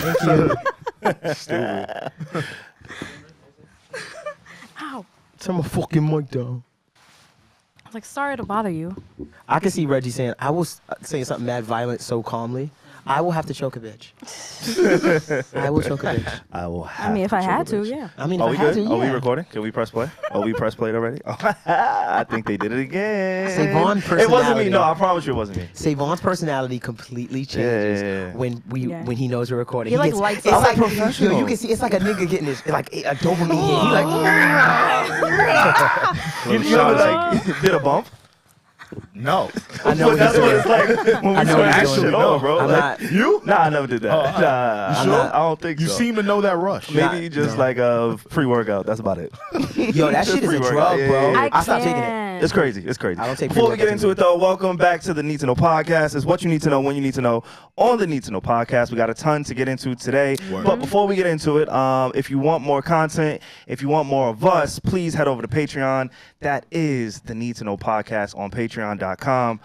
Thank you. Stupid. Ow. Turn my fucking mic down. I was like, sorry to bother you. I can see Reggie saying, I was saying something mad violent so calmly. I will have to choke a bitch. I will choke a bitch. I will have I mean, if I had to, bitch. yeah. I mean, Are if we I had good? to, Are we yeah. recording? Can we press play? Oh, we press played already? Oh, I think they did it again. Savon It wasn't me. personality. No, I promise you it wasn't me. Savon's personality completely changes Yeah. when he knows we're recording. He, like, gets, lights it's up. like Professional. yo, you can see it's like a nigga getting this like a dopamine hit. He like You know, like, did a bump? No. I know what That's he's what doing. it's like when we I know switch what he's this doing. shit over, bro. I'm Like, not- You? Nah, I never did that. Oh, Nah, you sure? I don't think You so. seem to know that rush. Maybe just like a pre-workout. That's about it. Yo, that shit is a Pre-workout. drug, Yeah, bro. yeah, yeah. I stopped taking it. can't. It's crazy. It's crazy. I don't take Before we get pre-workouts into it, though, welcome back to the Need to Know podcast. It's what you need to know when you need to know on the Need to Know podcast. We got a ton to get into today. Word. But before we get into it, if you want more content, if you want more of us, please head over to Patreon. That is the Need to Know podcast on patreon.com.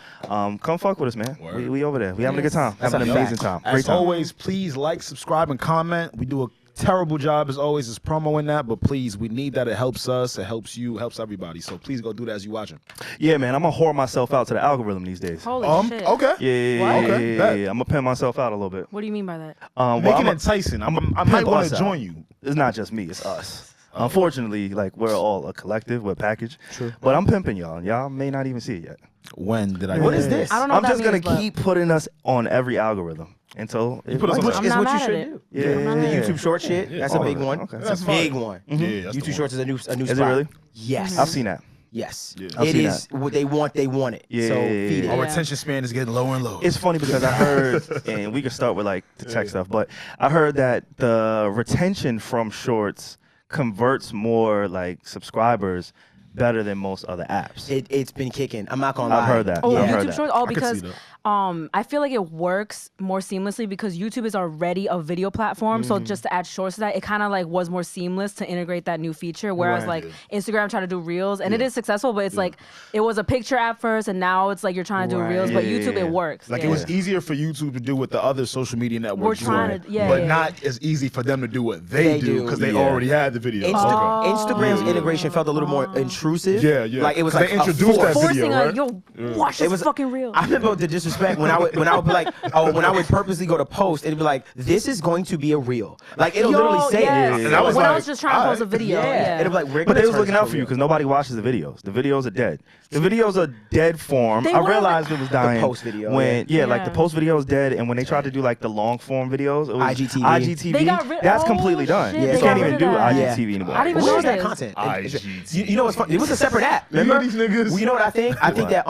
Come fuck with us, man. Word. We over there. We having a good time. That's Having an a amazing fact. time. Great As time. always, please like, subscribe, and comment. We do a terrible job as always as promoing that, but please, we need that. It helps us, it helps you, helps everybody. So please go do that as you watching. Yeah, man. I'm going to whore myself out to the algorithm these days. Holy shit. Okay. Yeah, What? Okay, bet. I'm going to pimp myself out a little bit. What do you mean by that? Well, Make it I'm a- enticing. I might pimp want us to out. join you. It's not just me, it's us. Unfortunately, like we're all a collective, we're a package. True. But I'm pimping y'all. Y'all may not even see it yet. When did I What do is that? this? I don't know I'm what just that gonna means, but keep putting us on every algorithm until it put us on Which I'm is not what you mad at should it. do. Yeah. I'm not The mad at YouTube short shit. Yeah. That's a Oh, big one. okay. That's That's a fine. big one. Yeah, that's the YouTube one. shorts is a new spot. Is it really? Yes. I've seen that. Yes. Yeah. I've It seen is what they want. They want it. Yeah, So yeah, yeah, feed yeah. it. Our Yeah. attention span is getting lower and lower. It's funny because I heard, and we can start with like the tech stuff, but I heard that the retention from shorts converts more like subscribers better than most other apps. It's been kicking. I'm not gonna lie. I've heard that. Oh, I've heard YouTube that. Shorts? Oh, I could see because that. I feel like it works more seamlessly because YouTube is already a video platform. So just to add shorts to that, it kind of like was more seamless to integrate that new feature. Whereas Right. like Instagram tried to do Reels, and it is successful, but it's like it was a picture app first, and now it's like you're trying to do Right. Reels. But Yeah, YouTube, yeah, yeah. it works. Like yeah. it was easier for YouTube to do what the other social media networks We're trying do, to- yeah, but yeah, not as easy for them to do what they They do do. because they Yeah. already had the video. Instagram's Yeah. integration felt a little more intrusive. Yeah, yeah. Like it was 'Cause like they introduced a that force. video, forcing right? yo, watch this was- fucking Reel. I remember the disrespect when I would be like, oh, when I would purposely go to post, it'd be like, this is going to be a reel. Like it'll literally say yes. it. And I was when I like, was just trying to post a video. Yeah. It'll be like, we're But gonna they was turn looking this out for you real. because nobody watches the videos. The videos are dead. The videos are dead form. They I were- realized it was dying. post video, when yeah. like the Yeah. post video is dead, and when they tried to do like the long form videos, it was IGTV. They got rid- that's oh, completely done. shit, You they can't got even rid do of that. IGTV anymore. I didn't even Where know is that this. content? IGTV. You know what's funny? It was a separate app. Remember? these niggas? Well, you know what I think? I think that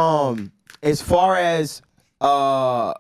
as far as oh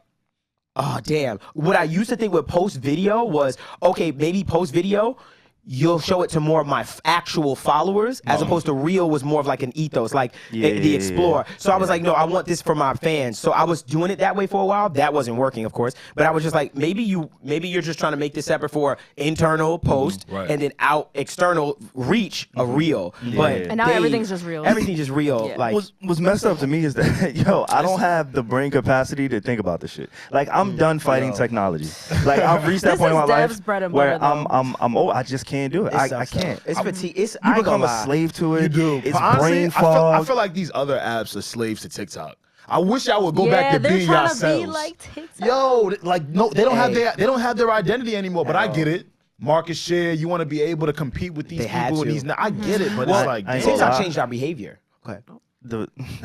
damn. What I used to think with post video was, okay, maybe post video, you'll show it to more of my actual followers as opposed to Reel was more of like an ethos, like the Explorer. So I was like, no, I want this for my fans. So I was doing it that way for a while. That wasn't working, of course. But I was just like, maybe you're just trying to make this separate for internal post right. and then out external reach a Reel. But And now everything's just Reels. Everything's just Reel. Yeah. Like What's messed up to me is that yo, I don't have the brain capacity to think about this shit. Like I'm done fighting technology. Like I've reached that This point in is my Dev's life bread and where butter, I'm old. I just can't do it. I sucks, can't. though. It's fatigue. It's You I ain't become gonna a lie. slave to it. You do. It's But honestly, brain I fog. feel like these other apps are slaves to TikTok. I wish I would go yeah, back to they're being trying yourselves. to be like TikTok. Yo, like no, they don't have Hey. they don't have their identity anymore. But I get it. Market share. You want to be able to compete with these They had people. And to. these. I get it, but Well, it's like, I ain't damn. gonna TikTok lie. changed our behavior. Go ahead.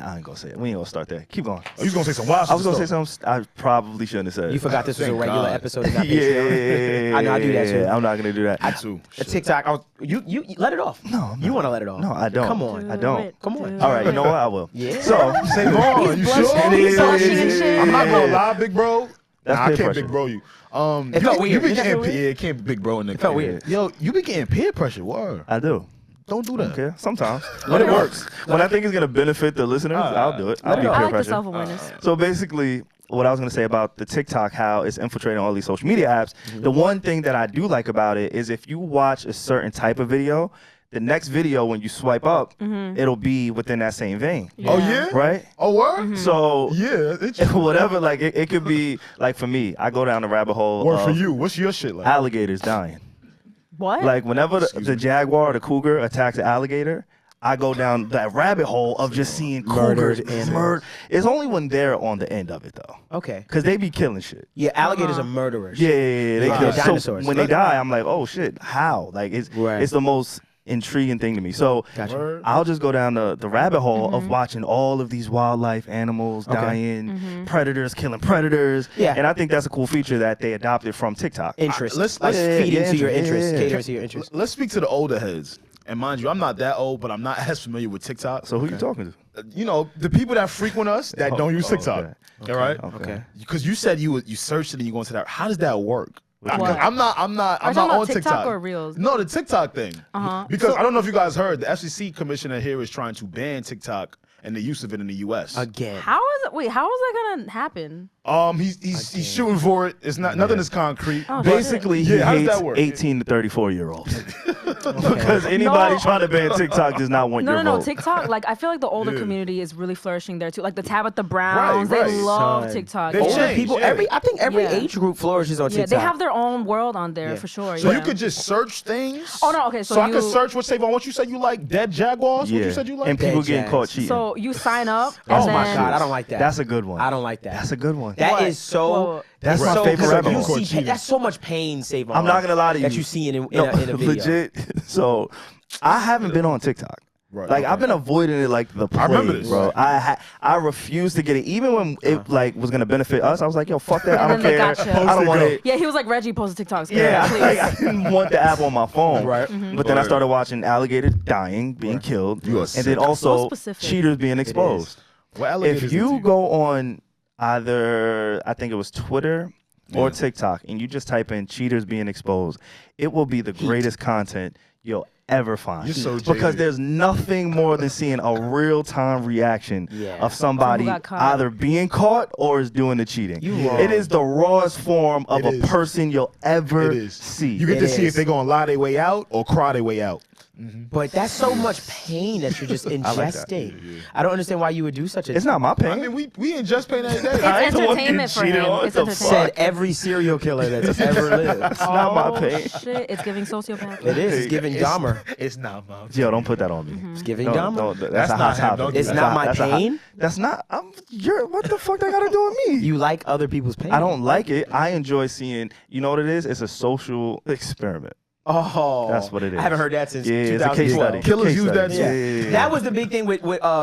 I ain't gonna say it. We ain't gonna start there. Keep going. Oh, you gonna say some wild I was gonna stuff. say something I probably shouldn't have said. You forgot this was a Thank regular God. episode of that yeah, Patreon. I know I do that too. I'm not gonna do that. I too. A TikTok. You let it off. No, I'm you not. want to let it off. No, I don't. Come on. I don't. Do Come on. it. All right, you know what? I will. Yeah. So Say on. You blushing. sure? He's blushing and shit. I'm not gonna lie, big bro. That's Nah, I peer can't pressure. big bro you. It felt weird. You be Did that getting feel weird? yeah, it can't be big bro in the. It felt weird. Yo, you be getting peer pressure. Word. I do. Don't do that. Okay, sometimes. When it works. When I think it's gonna benefit the listeners, I'll do it. I'll be it peer I like the pressure. self-awareness. So basically, what I was going to say about the TikTok, how it's infiltrating all these social media apps, the one thing that I do like about it is if you watch a certain type of video, the next video when you swipe up, it'll be within that same vein. Oh yeah. Right? Oh what? So Yeah. whatever, like it could be like for me, I go down the rabbit hole Or of for you, what's your shit like? alligators dying. What? Like whenever the jaguar or the cougar attacks an alligator, I go down that rabbit hole of just seeing Murdered cougars animals. murdered. It's only when they're on the end of it though, Okay. because they be killing shit. Yeah, alligators are murderers. Yeah, they Wow. kill. They're dinosaurs. So when they die, I'm like, oh shit, how? Like it's the most intriguing thing to me. So Gotcha. Word. I'll just go down the rabbit hole of watching all of these wildlife animals dying, predators killing predators. Yeah. And I think that's a cool feature that they adopted from TikTok. Interest. Let's- like let's- feed into your yeah, interest, yeah. catering to your interest. Let's speak to the older heads. And mind you, I'm not that old, but I'm not as familiar with TikTok. So who you talking to? You know, the people that frequent us that don't use TikTok. okay. All right. Okay. Because you said you searched it and you go into that. How does that work? What? I'm not Are you on talking about TikTok. TikTok or Reels? No, the TikTok thing. Because I don't know if you guys heard, the FCC commissioner here is trying to ban TikTok and the use of it in the U.S. Again. How is it? Wait, how is that gonna happen? He's shooting for it. It's not nothing is concrete. Oh, Basically, Yeah, how he does hates that work? 18 to 34-year-olds. Because anybody No. trying to ban TikTok does not want your No. vote. TikTok, like I feel like the older Yeah. community is really flourishing there too. Like the Tabitha Browns, Right. they love Son. TikTok. They've Yeah. Older changed, people, yeah. I think every Yeah. age group flourishes on Yeah, TikTok. they have their own world on there for sure. So yeah. you could just search things. Oh, no, okay, so I could you- search what's Savon. What you said you like dead jaguars. What you said you like. and people Dead getting Jags. caught cheating. So you sign up. Oh and my then- God, I don't like that. That's a good one. I don't like that. That's a good one. That What? is so. Whoa. That's it's my so, favorite because rabbit you hole. see, that's so much pain, Savon. I'm not gonna lie to you. That you see in a No, video. legit. So I haven't been on TikTok. Right, Like okay. I've been avoiding it like the plague, I remember this. bro. I refuse to get it, even when it like was gonna benefit us. I was like, yo, fuck that. I And don't then they care. got you. I don't want Post it. it, Yeah, he was like Reggie posted TikToks. Yeah, please. like, I didn't want the app on my phone. Right. But then I Word. started watching alligators dying, being killed, You are and sick. then also So specific. cheaters being exposed. What alligators If into you go on either, I think it was Twitter or TikTok, and you just type in cheaters being exposed, it will be the greatest content you'll ever find. You're so because jaded. there's nothing more than seeing a real-time reaction Yeah. of somebody Who got caught. either being caught or is doing the cheating. You wrong. It is the rawest form of It a is. person you'll ever It is. see. You get It to see is. if they're gonna lie their way out or cry their way out. But that's so much pain that you're just like that. ingesting. I don't understand why you would do such a. It's not my pain. I mean, we ingest pain every day. I ain't It's the one entertainment for getting cheated him. on. It's What the entertainment. Said every serial killer that's ever lived. It's not my pain. Shit, it's giving sociopath. It is. It's giving Dahmer. It's not, Mom. Yo, don't put that on me. It's giving No, Dahmer. no, that's That's a not hot him. topic. Don't do It's that. not my That's a hot- pain. That's not. What the fuck that got to do with me? You like other people's pain. I don't like it. I enjoy seeing. You know what it is? It's a social experiment. Oh, That's what it is. I haven't heard that since Yeah, it's a case 2012. study. Killers Case use study. that too. Yeah. That was the big thing with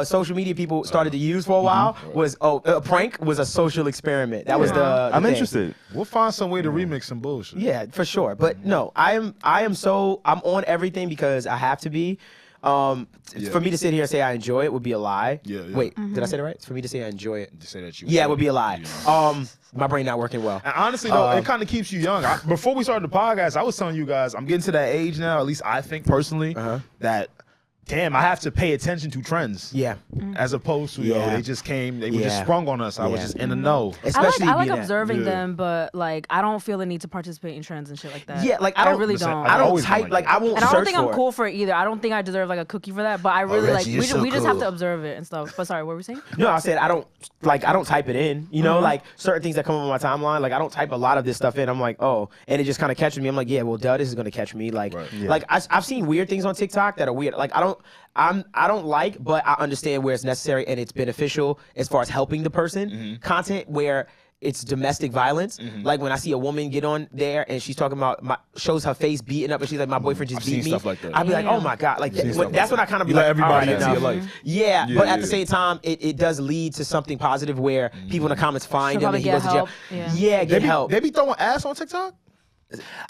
social media people started to use for a while was a prank was a social experiment. That was the I'm thing. interested. We'll find some way to remix some bullshit. Yeah, for sure. But no, I'm on everything because I have to be. For me to sit here and say I enjoy it would be a lie. Yeah, yeah. Wait, did I say that right? For me to say I enjoy it. To say that you. Yeah, it would be a lie. My brain not working well. And honestly, though, it kind of keeps you young. Before we started the podcast, I was telling you guys, I'm getting to that age now, at least I think personally, that, damn, I have to pay attention to trends. Yeah. As opposed to, Yeah. they just came, they were just Yeah. sprung on us. I was Yeah. just in the know. Especially I like being that- observing Yeah. them, but like I don't feel the need to participate in trends and shit like that. Yeah, like I don't really listen, don't. I don't always been type like like that. I won't And I search don't think I'm for it. cool for it either. I don't think I deserve like a cookie for that. But I really Reggie, you're so we just have cool. to observe it and stuff. But sorry, what were we saying? No, I said I don't type it in. You know, like certain things that come up on my timeline. Like I don't type a lot of this stuff in. I'm like, oh, and it just kind of catches me. I'm like, yeah, well, duh, this is gonna catch me. Like, Right. Yeah. like I've seen weird things on TikTok that are weird. Like I don't like, but I understand where it's necessary and it's beneficial as far as helping the person. Content where it's domestic violence. Like when I see a woman get on there and she's talking about shows her face beating up and she's like, my boyfriend just I've beat seen me. stuff like that. I'd be like, Yeah. oh my God. Like seen stuff like that's when that. I kind of be You like, let everybody all right, into your enough. life. Yeah, Yeah, but at yeah. the same time, it does lead to something positive where people in the comments find She'll him and he probably goes to jail. get help. Yeah. Get help. They be throwing ass on TikTok?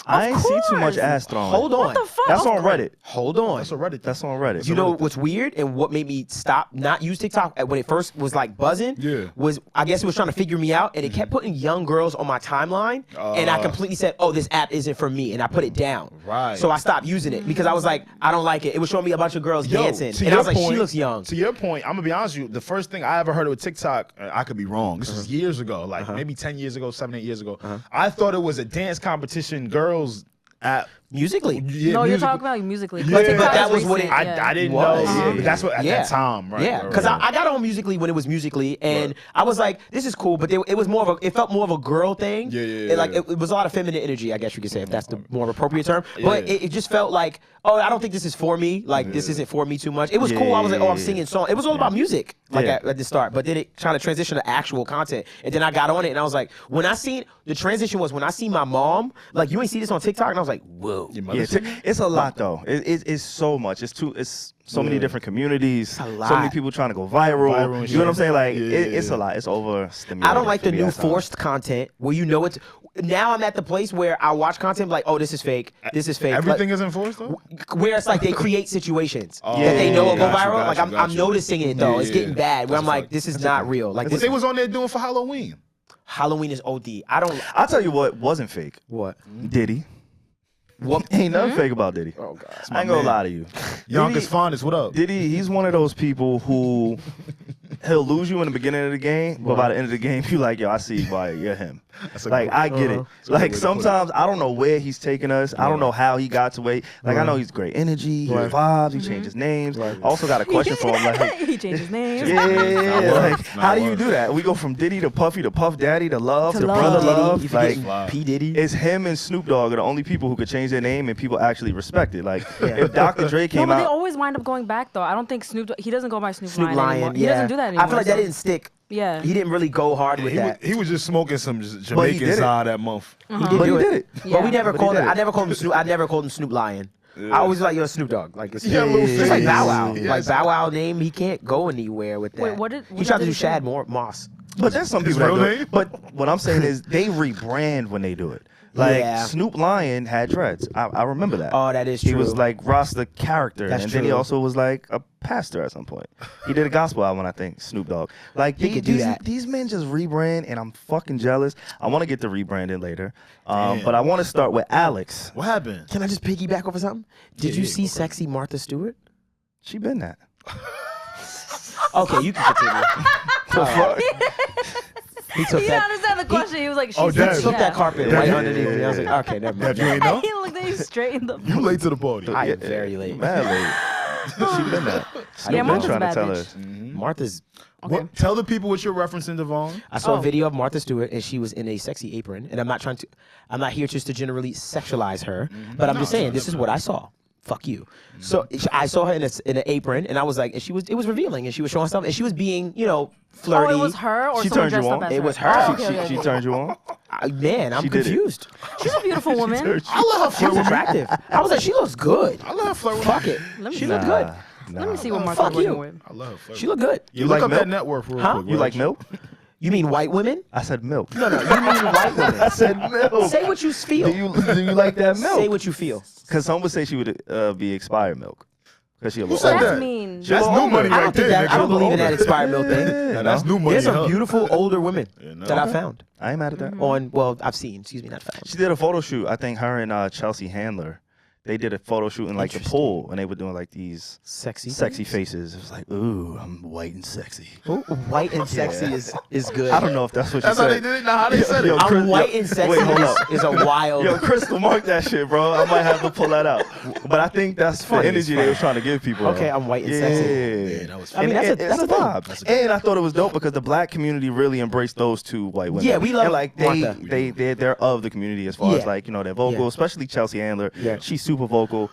I ain't see too much course. ass thrown. Hold on. What the fuck? That's on Reddit. Hold on. That's a Reddit. That's on Reddit. You know what's weird and what made me stop not use TikTok when it first was like buzzing? Yeah. Was I guess it was trying to figure me out and it kept putting young girls on my timeline and I completely said, oh, this app isn't for me and I put it down. Right. So I stopped using it because I was like, I don't like it. It was showing me a bunch of girls dancing to and I your was like, she point- looks young. To your point, I'm gonna be honest with you. The first thing I ever heard of TikTok, I could be wrong. This was years ago, like maybe 10 years ago, 7, 8 years ago. I thought it was a dance competition, girls app Musically. Yeah, No, you're music- talking about musically. Yeah, TikTok that is was what recent, I didn't Was. know. Yeah, but that's what at that time, right? Yeah, because I got on Musically when it was Musically, and I was like, "This is cool," but it was more of a. It felt more of a girl thing. It was a lot of feminine energy, I guess you could say, if that's the more appropriate term. But it just felt like, oh, I don't think this is for me. Like this isn't for me too much. It was cool. I was like, oh, I'm singing songs. It was all about music, like at the start. But then it trying to transition to actual content, and then I got on it, and I was like, when I seen the transition was when I see my mom, like you ain't see this on TikTok, and I was like, whoa. Yeah, it's a lot though. It's so much. It's so many different communities. a lot. So many people trying to go viral. and You know what I'm shit. saying? Like it's a lot. It's overstimulating. I don't like for the me new at times. forced content where you know it's. Now I'm at the place where I watch content like, oh, this is fake. This is fake. Everything like, is enforced though. where it's like they create situations Oh, that they know will go got you, viral. got Like you, got I'm you. noticing it though. It's getting bad. Where That's I'm like, fucked. this is not real. Like What this they was on there doing for Halloween? Halloween is OD. I don't. I'll tell you what wasn't fake. What? Diddy. What? Ain't nothing fake about Diddy. Oh God. I ain't gonna man. lie to you. Yonkers Fondest, what up? Diddy, he's one of those people who he'll lose you in the beginning of the game, but by the end of the game, you like, yo, I see why you're him. That's a Like, good- I get it. That's a good way Like, to put it. sometimes I don't know where he's taking us. I don't know how he got to where. Like, I know he's great energy, he vibes, he changes names. I also got a question for him. Like, he changed his name. yeah, like, Not how do you work. do that? We go from Diddy to Puffy to Puff Daddy to Love To to Love. Brother P. Diddy, Love. you Like, forgetting P Diddy. it's him and Snoop Dogg are the only people who could change their name and people actually respect it. Like, if Dr. Dre No, came but they out. always wind up going back though. I don't think he doesn't go by Snoop Snoop Lion Lion. anymore. Yeah. He doesn't do that anymore. I feel like that so- didn't stick. Yeah. He didn't really go hard with that. He was just smoking some did Jamaican it. side that month. He But did he do did it. But we never But he called did it. it. I never called him Snoop. I never called him Snoop Lion. I always like yo Snoop Dogg. Like it's He had a little just like face. Bow Wow. Yes. Like Bow Wow name, he can't go anywhere with that. Wait, what he did tried to he do say? Shad Moss. But there's some His people that real do name? it. But what I'm saying is they rebrand when they do it. Like Yeah. Snoop Lion had dreads. I remember that. Oh, that is He true. was like Ross the character, That's and then he true. also was like a pastor at some point. He did a gospel album, I think. Snoop Dogg. Like He could do that. These men just rebrand, and I'm fucking jealous. I want to get the rebranding later, Damn. but I want to start with Alex. What happened? Can I just piggyback over something? Did you yeah, see go for it. sexy Martha Stewart? She been that. Okay, you can continue. He took He didn't that. understand the question. He was like, Oh, she's damn. He took that carpet Yeah. right underneath me. I was like, okay, never mind. Dev, you ain't know? He looked at you straight in the. You late to the party. I am very late. Mad late. She been that. Snoop been Martha's trying to bad tell bitch. us. Martha's. What, tell the people what you're referencing, Devon. I saw Oh. a video of Martha Stewart, and she was in a sexy apron. And I'm not here just to generally sexualize her, but I'm just saying this is what I saw. Fuck you. So I saw her in an apron, and I was like, and it was revealing, and she was showing stuff, and she was being, flirty. Oh, it was her or She someone turned you dressed on? up as It was her. Oh, She- okay, okay, She okay. turned you on? Man, I'm She did it. confused. She's a beautiful woman. I love her She was flirt with me. attractive. I was like, she looks good. I love her flirt with Fuck me. it. Let me She see. looked good. Let me see what Fuck Martha's you. working with. I love her flirt She with looked good. You me. like Look up milk? that network real Huh? quick. You like Reg. milk? You mean white women? I said milk. No, you mean white women. I said milk. Say what you feel. Do you like that milk? Say what you feel. Because some would say she would be expired milk. Because she a Who little said older. that? That's mean. That's She new older. money I right don't think there. that. I don't nigga. believe in that expired milk thing. Yeah, that's new money. There's some huh? beautiful older women no. that I found I ain't mad at that. I've seen. Excuse me, not found. She did a photo shoot. I think her and Chelsea Handler. They did a photo shoot in like the Interesting. pool, and they were doing like these Sexy. sexy faces. It was like, ooh, I'm white and sexy. Ooh, white and sexy is good. I don't know if that's what That's she how said. they did it. Now how they said it. Yo, I'm Chris- white yo, and sexy wait, hold up. is a wild. Yo, Crystal, mark that shit, bro. I might have to pull that out. But I think that's the funny, energy it's they were trying to give people. Okay, I'm white and sexy. Yeah, that was I mean, that's And a it's thing. vibe. And I thought it was dope because the black community really embraced those two white women. Yeah, we love and like Martha. they're of the community as far as Yeah. like their vocal, Yeah. especially Chelsea Handler. Yeah. She's super vocal.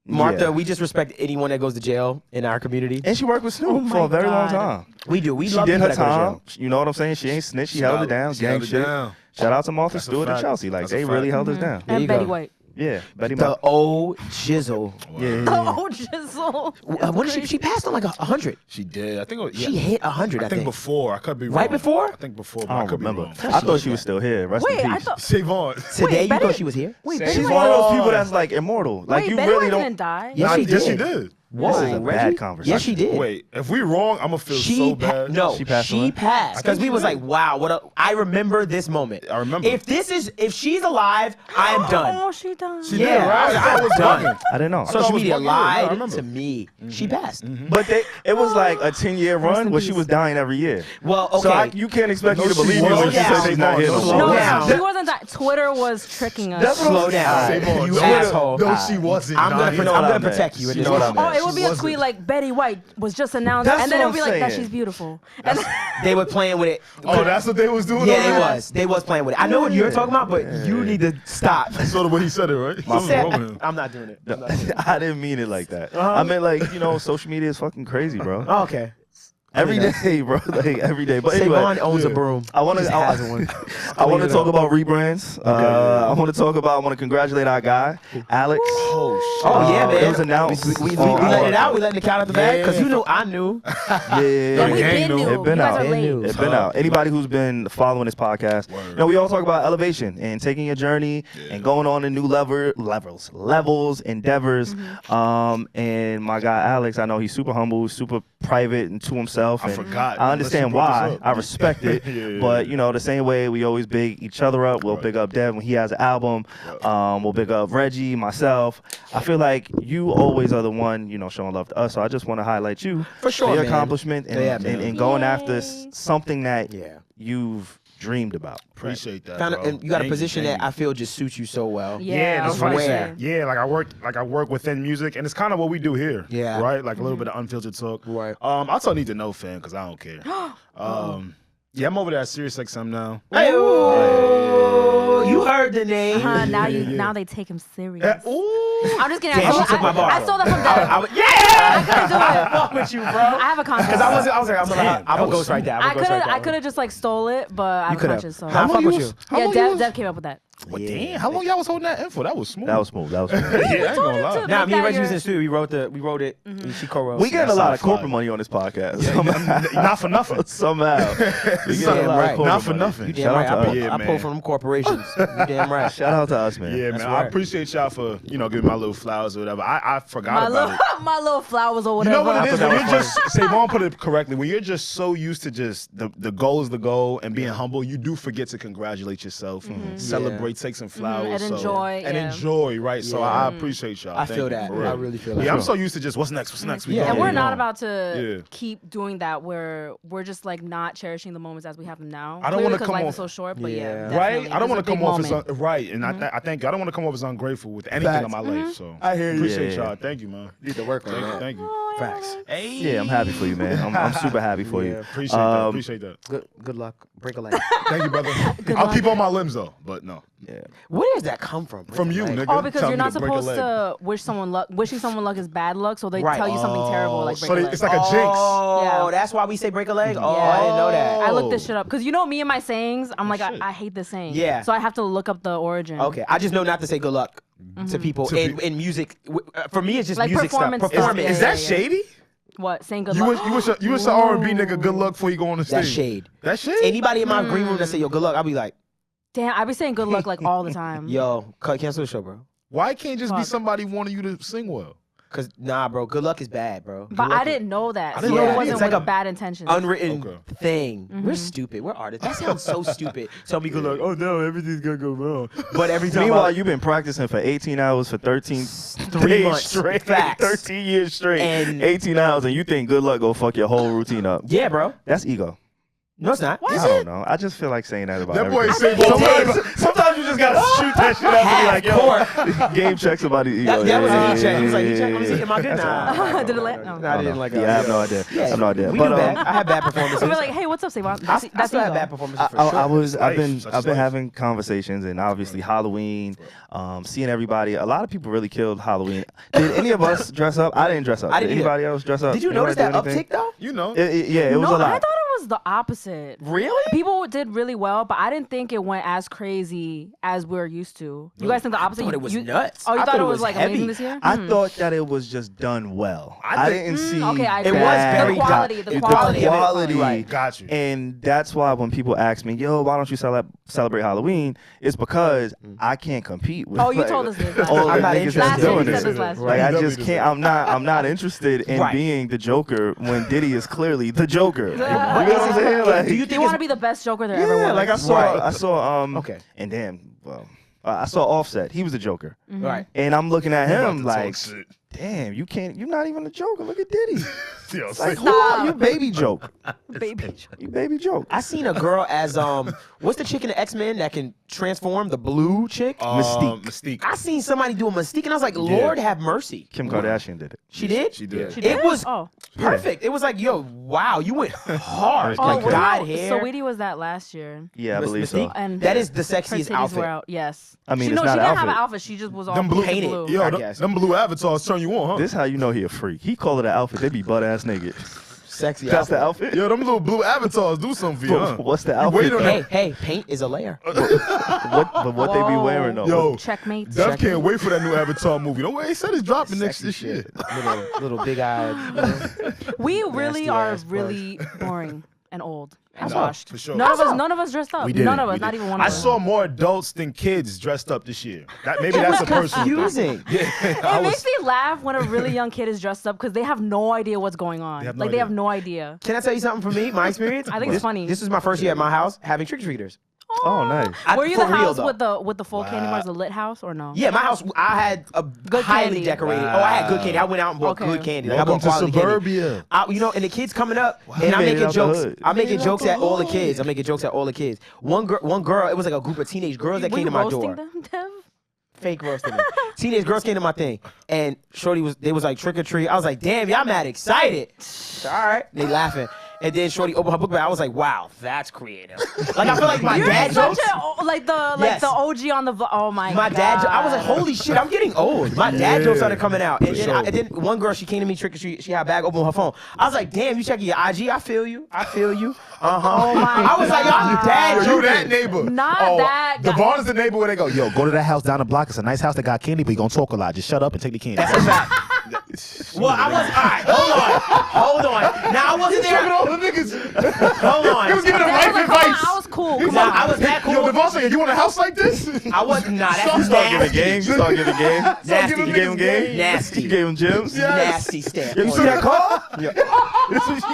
Martha, yeah. we just respect anyone that goes to jail in our community. And she worked with Snoop Oh for a my very long God. time. We do. We She love did people her that go to time. jail. You know what I'm saying? She ain't snitch. She held it down. She Gang held it shit. down. Shout out to Martha That's a Stewart and fact. Chelsea. Like That's a they fact. really held us down. There And you Betty go. White. Yeah, Betty The White. old Jizzle. Yeah. Oh, Jizzle. What did she passed on like 100. She did. I think it was, yeah. She hit 100. I think before. I could be wrong. Right before? I think before. But I I don't could remember. be wrong. I thought she was still here. Rest Wait, in I peace. thought. Savon. Today, you Betty- thought she was here? Wait, She's Betty one of White. those people that's like immortal. Like Wait, you Betty really White don't. didn't die. Yes, she Yes, she did. did. Whoa, This is a Reggie? bad conversation. Yes, she did. Wait, if we wrong, I'm gonna feel so bad. No, She passed away? because we was like, wow, I remember this moment. I remember. If she's alive, I am done. Oh, she done. She did, right? I'm done. I didn't know. Social it was media bugging. Yeah, I lied remember. to me. She passed. But it was like a 10-year run in where she peace. was dying every year. Well, okay. So you can't expect No, me to she believe you when wasn't. she says she's not here no Slow more. No, down. she wasn't that. Twitter was tricking us. That's what Slow I'm down. saying. Say more. You No, asshole. No, she wasn't. I'm Nah, gonna, know I'm what I gonna meant. protect you in You this know what I moment. meant. Oh, it would be a wasn't. tweet like Betty White was just announced, That's and then it what would be I'm like that saying. she's beautiful. And They were playing with it. Oh, that's what they was doing? Yeah, over there? they was playing with it. I know what you're talking about, but you need to stop. Sort of what he said it, right? He said, I'm not doing it. I'm not doing it. I didn't mean it like that. I meant like, social media is fucking crazy, bro. Oh, okay. Every day, bro. Like every day. But anyway, Savon owns a broom. I want He to. has one. I want to talk about rebrands. I want to congratulate our guy, Alex. Oh yeah, man. It was announced. We on- let it out. We letting the cat out the bag because Yeah. you knew I knew. Yeah, we gang been knew. new. It been You guys out. are late. Been new. It's been out. Anybody who's been following this podcast, we all talk about elevation and taking a journey and going on to new levels, endeavors. And my guy Alex, I know he's super humble, super private and to himself. I and forgot. I understand Unless you brought why. this up. I respect it. Yeah. But the same way we always big each other up. We'll big up Dev when he has an album. We'll big up Reggie, myself. I feel like you always are the one, showing love to us. So I just want to highlight you For sure, your man. accomplishment and, Yeah, man. and going Yay. after something that Yeah. you've dreamed about. Appreciate that, Kind bro. of, and you got a Thank position thank that I feel just suits you so well. Yeah, that's I funny. was Where? gonna say. Yeah, I work within music, and it's kind of what we do here. Yeah. right. Like a little bit of unfiltered talk. Right. I'll tell Need to Know fan because I don't care. Yeah, I'm over there at SiriusXM now. Hey, ooh, you heard the name. Now they take him serious. Ooh. I'm just kidding. Damn, she took my bar. I stole that from Dev. Yeah, couldn't do it. fuck with you, bro. I have a conscience. Because I was like, I'm Damn, gonna that go was right there. I could have just like stole it, but I have a could have. conscience. So. Nah, fuck with you. How Yeah, long you was- Dev came up with that. Well, damn, how long y'all was holding that info? That was smooth. That was smooth. yeah, I ain't gonna lie. Nah, me and that Reggie was your- in the studio. We wrote it. And she co-wrote. We getting a That's lot not of corporate fire. money on this podcast. Not for nothing. Somehow. We getting a Damn lot of right. corporate Not for money. nothing. You damn Shout right. out to I pull, us. Yeah, I pull man. from them corporations. You damn right. Shout out to us, man. Yeah, That's man. I right. appreciate y'all for giving my little flowers or whatever. I forgot My about little, it. my little flowers or You whatever. know what it is? thought When that you're was just, Savon put it correctly, when you're just so used to just the goal is the goal and being humble, you do forget to congratulate yourself, celebrate, take some flowers. And so- enjoy, And yeah. enjoy, right? So Yeah. I appreciate y'all. I Thank feel you, that. for real. I really feel that. Yeah, I'm so used to just what's next? We Yeah, And going, we're we not going. about to Yeah. keep doing that where we're just like not cherishing the moments as we have them now. I don't Clearly wanna 'cause come life off- is so short, but Yeah. yeah, Right? definitely. I don't It want was to a come big off as moment. right, and I think I don't want to come off as ungrateful with anything Facts. in my life. So I hear you. appreciate Yeah. y'all. Thank you, man. Need to work on Thank you. that. Thank you. Facts. Yeah, I'm happy for you, man. I'm super happy for you. Appreciate that. Appreciate that. Good luck. Break a leg. Thank you, brother. I'll keep on my limbs though, but no. Yeah. Where does that come from? From you, Like, nigga. Oh, because Tell you're me not to break a supposed leg. to wish someone luck. Wishing someone luck is bad luck, so they Right. tell you something terrible like break So a leg. it's like a jinx. Oh, Yeah. that's why we say break a leg. Oh, Yeah. I didn't know that. I looked this shit up because me and my sayings. I'm like, I hate this saying. Yeah. So I have to look up the origin. Okay, I just know not to say good luck to people in music. For me, it's just Like music stuff. performance stuff. Performance. Is that shady? What saying good You luck? wish an R&B nigga good luck before you go on the stage. That's shade. That's shade. Anybody in my green room that say yo good luck, I'll be like, Damn, I be saying good luck like all the time. yo, cancel the show, bro. Why can't just be Fuck. somebody wanting you to sing well? Cause nah, bro, good luck is bad, bro. But Good luck I didn't know that. I So didn't know it that wasn't either. It's like with a bad intentions. unwritten Okay. thing. We're stupid. We're artists. That sounds so stupid. Tell me good luck. Oh no, everything's gonna go wrong. But every time Meanwhile, you've been practicing for 18 hours for 13 days months. straight. Facts. 13 years straight. And- 18 hours, and you think good luck go fuck your whole routine up. yeah, bro. That's ego. No, it's not. I don't know. I just feel like saying that about That boy everything. say Sometimes you just gotta shoot that shit up and be like, yo, game check somebody's ego. That was a Yeah, heat check. He was like, yeah, heat check. Let me see. yeah. Am I good? Nah. Did it land? No. Nah, I didn't like that. Yeah, I have no idea. I have no idea. We But do bad. I have bad performances. I'll be like, hey, what's up, Savon? I That's still have ego. bad performances for sure. I've been Such life. having conversations, and obviously Halloween, seeing everybody. A lot of people really killed Halloween. Did any of us dress up? I didn't dress up. I Did didn't anybody else dress up? Did you Anybody notice that do anything? uptick though? You know. Yeah, it was No, a lot. I thought it was was the opposite. Really? People did really well, but I didn't think it went as crazy as we're used to. You guys think the opposite? I thought it was nuts. Oh, you I thought it was like heavy. amazing this year? I thought that it was just done well. I didn't see. Okay, I It agree. was very the quality. done. The The quality. quality of it. quality. Right. Got you. And that's why when people ask me, yo, why don't you celebrate Halloween? It's because I can't compete with. Oh, you like, told us this. all I'm the not niggas interested. that's Last year doing you it. said this last year. Like I Right. just can't. I'm not interested in Right. being the Joker when Diddy is clearly the Joker. You know what I'm saying? Like, Do you You think want to it's be the best Joker there ever yeah, was. like I saw. Okay. And damn, well, I saw Offset. He was the Joker. right? And I'm looking at About him to like, talk shit. damn, you're not even a Joker. Look at Diddy. Yo, Like, say- who are you, baby joke? Baby. You baby joke. I seen a girl as what's the chick in the X-Men that can transform, the blue chick? Mystique. I seen somebody do a Mystique, and I was like, Lord have mercy. Kim Kardashian did it. She did. She did. She It did? was Oh. perfect. It was like, yo, wow, you went hard. Oh, like well, dyed no, hair. Saweetie was that last year. Yeah, I Miss believe Mystique? so. And That is the her sexiest titties outfit. were out. Yes. I mean, she, it's no, not she an didn't have an outfit. outfit. She just was all Them blue, Painted. blue. yo, I them, guess. them blue avatars turn you on, huh? This how you know he a freak. He call it an outfit. They be butt ass naked. Sexy That's the outfit. outfit. Yo, them little blue avatars do something for you, huh? What's the You outfit? wait on Hey, that. hey, paint is a layer. What they be Whoa. wearing though? Yo, Checkmate. Dev can't wait for that new Avatar movie. No way, he said it's dropping next Sexy this year. shit. Little big eyed. We really Nasty are ass really boring and old and Nah, washed. for sure. None of us dressed up. We did None it. of us, We not did. even one of I us. saw more adults than kids dressed up this year. Maybe that's a personal thing. Confusing. Yeah, I It was. makes me laugh when a really young kid is dressed up because they have no idea what's going on. They have no They idea. have no idea. Can I tell you something from me? My experience. I think it's funny. This was my first year at my house having trick or treaters. Oh, nice. Were you the for real, house though. with the full candy bars, the lit house, or no? Yeah, my house. I had a highly candy. decorated. Oh, I had good candy. I went out and bought Okay. good candy. Like, I Welcome bought to quality candy. suburbia. And the kids coming up, and You I'm made it making out the jokes. hood. I'm making Made it jokes out the at all the hood. kids. I'm making jokes at all the kids. One girl. It was like a group of teenage girls that Were came you to my roasting door. them, Dev? Fake roasting them. Teenage girls came to my thing, and Shorty was like trick or treat. I was like, damn, y'all mad excited. All right, they laughing. And then Shorty opened her book bag. I was like, wow, that's creative. Like I feel like my You're dad such jokes. like the Yes. OG on the oh my My god. dad, I was like, holy shit, I'm getting old. My dad jokes started coming out. And For then, sure. and then one girl, she came to me trick or treat. She had a bag open on her phone. I was like, damn, you checking your IG? I feel you. Uh-huh. Oh my I was like, y'all God. dad Yo, you joking. that neighbor. Not oh, that guy. Devon is the neighbor where they go, yo, go to that house down the block. It's a nice house that got candy, but you gonna talk a lot. Just shut up and take the candy. That's a fact. Well, I was, all right, hold on. Now, I wasn't there. all the niggas. Hold on. He was giving them Dad life was like, come on, advice. I was cool. He's Come Nah, on. I was that Yo, cool. Devon said, you want a house like this? I was, nah, that's Start giving nasty. games. You start giving games. Nasty. You gave him games. Nasty. You gave him gems. Nasty step. You see that car? You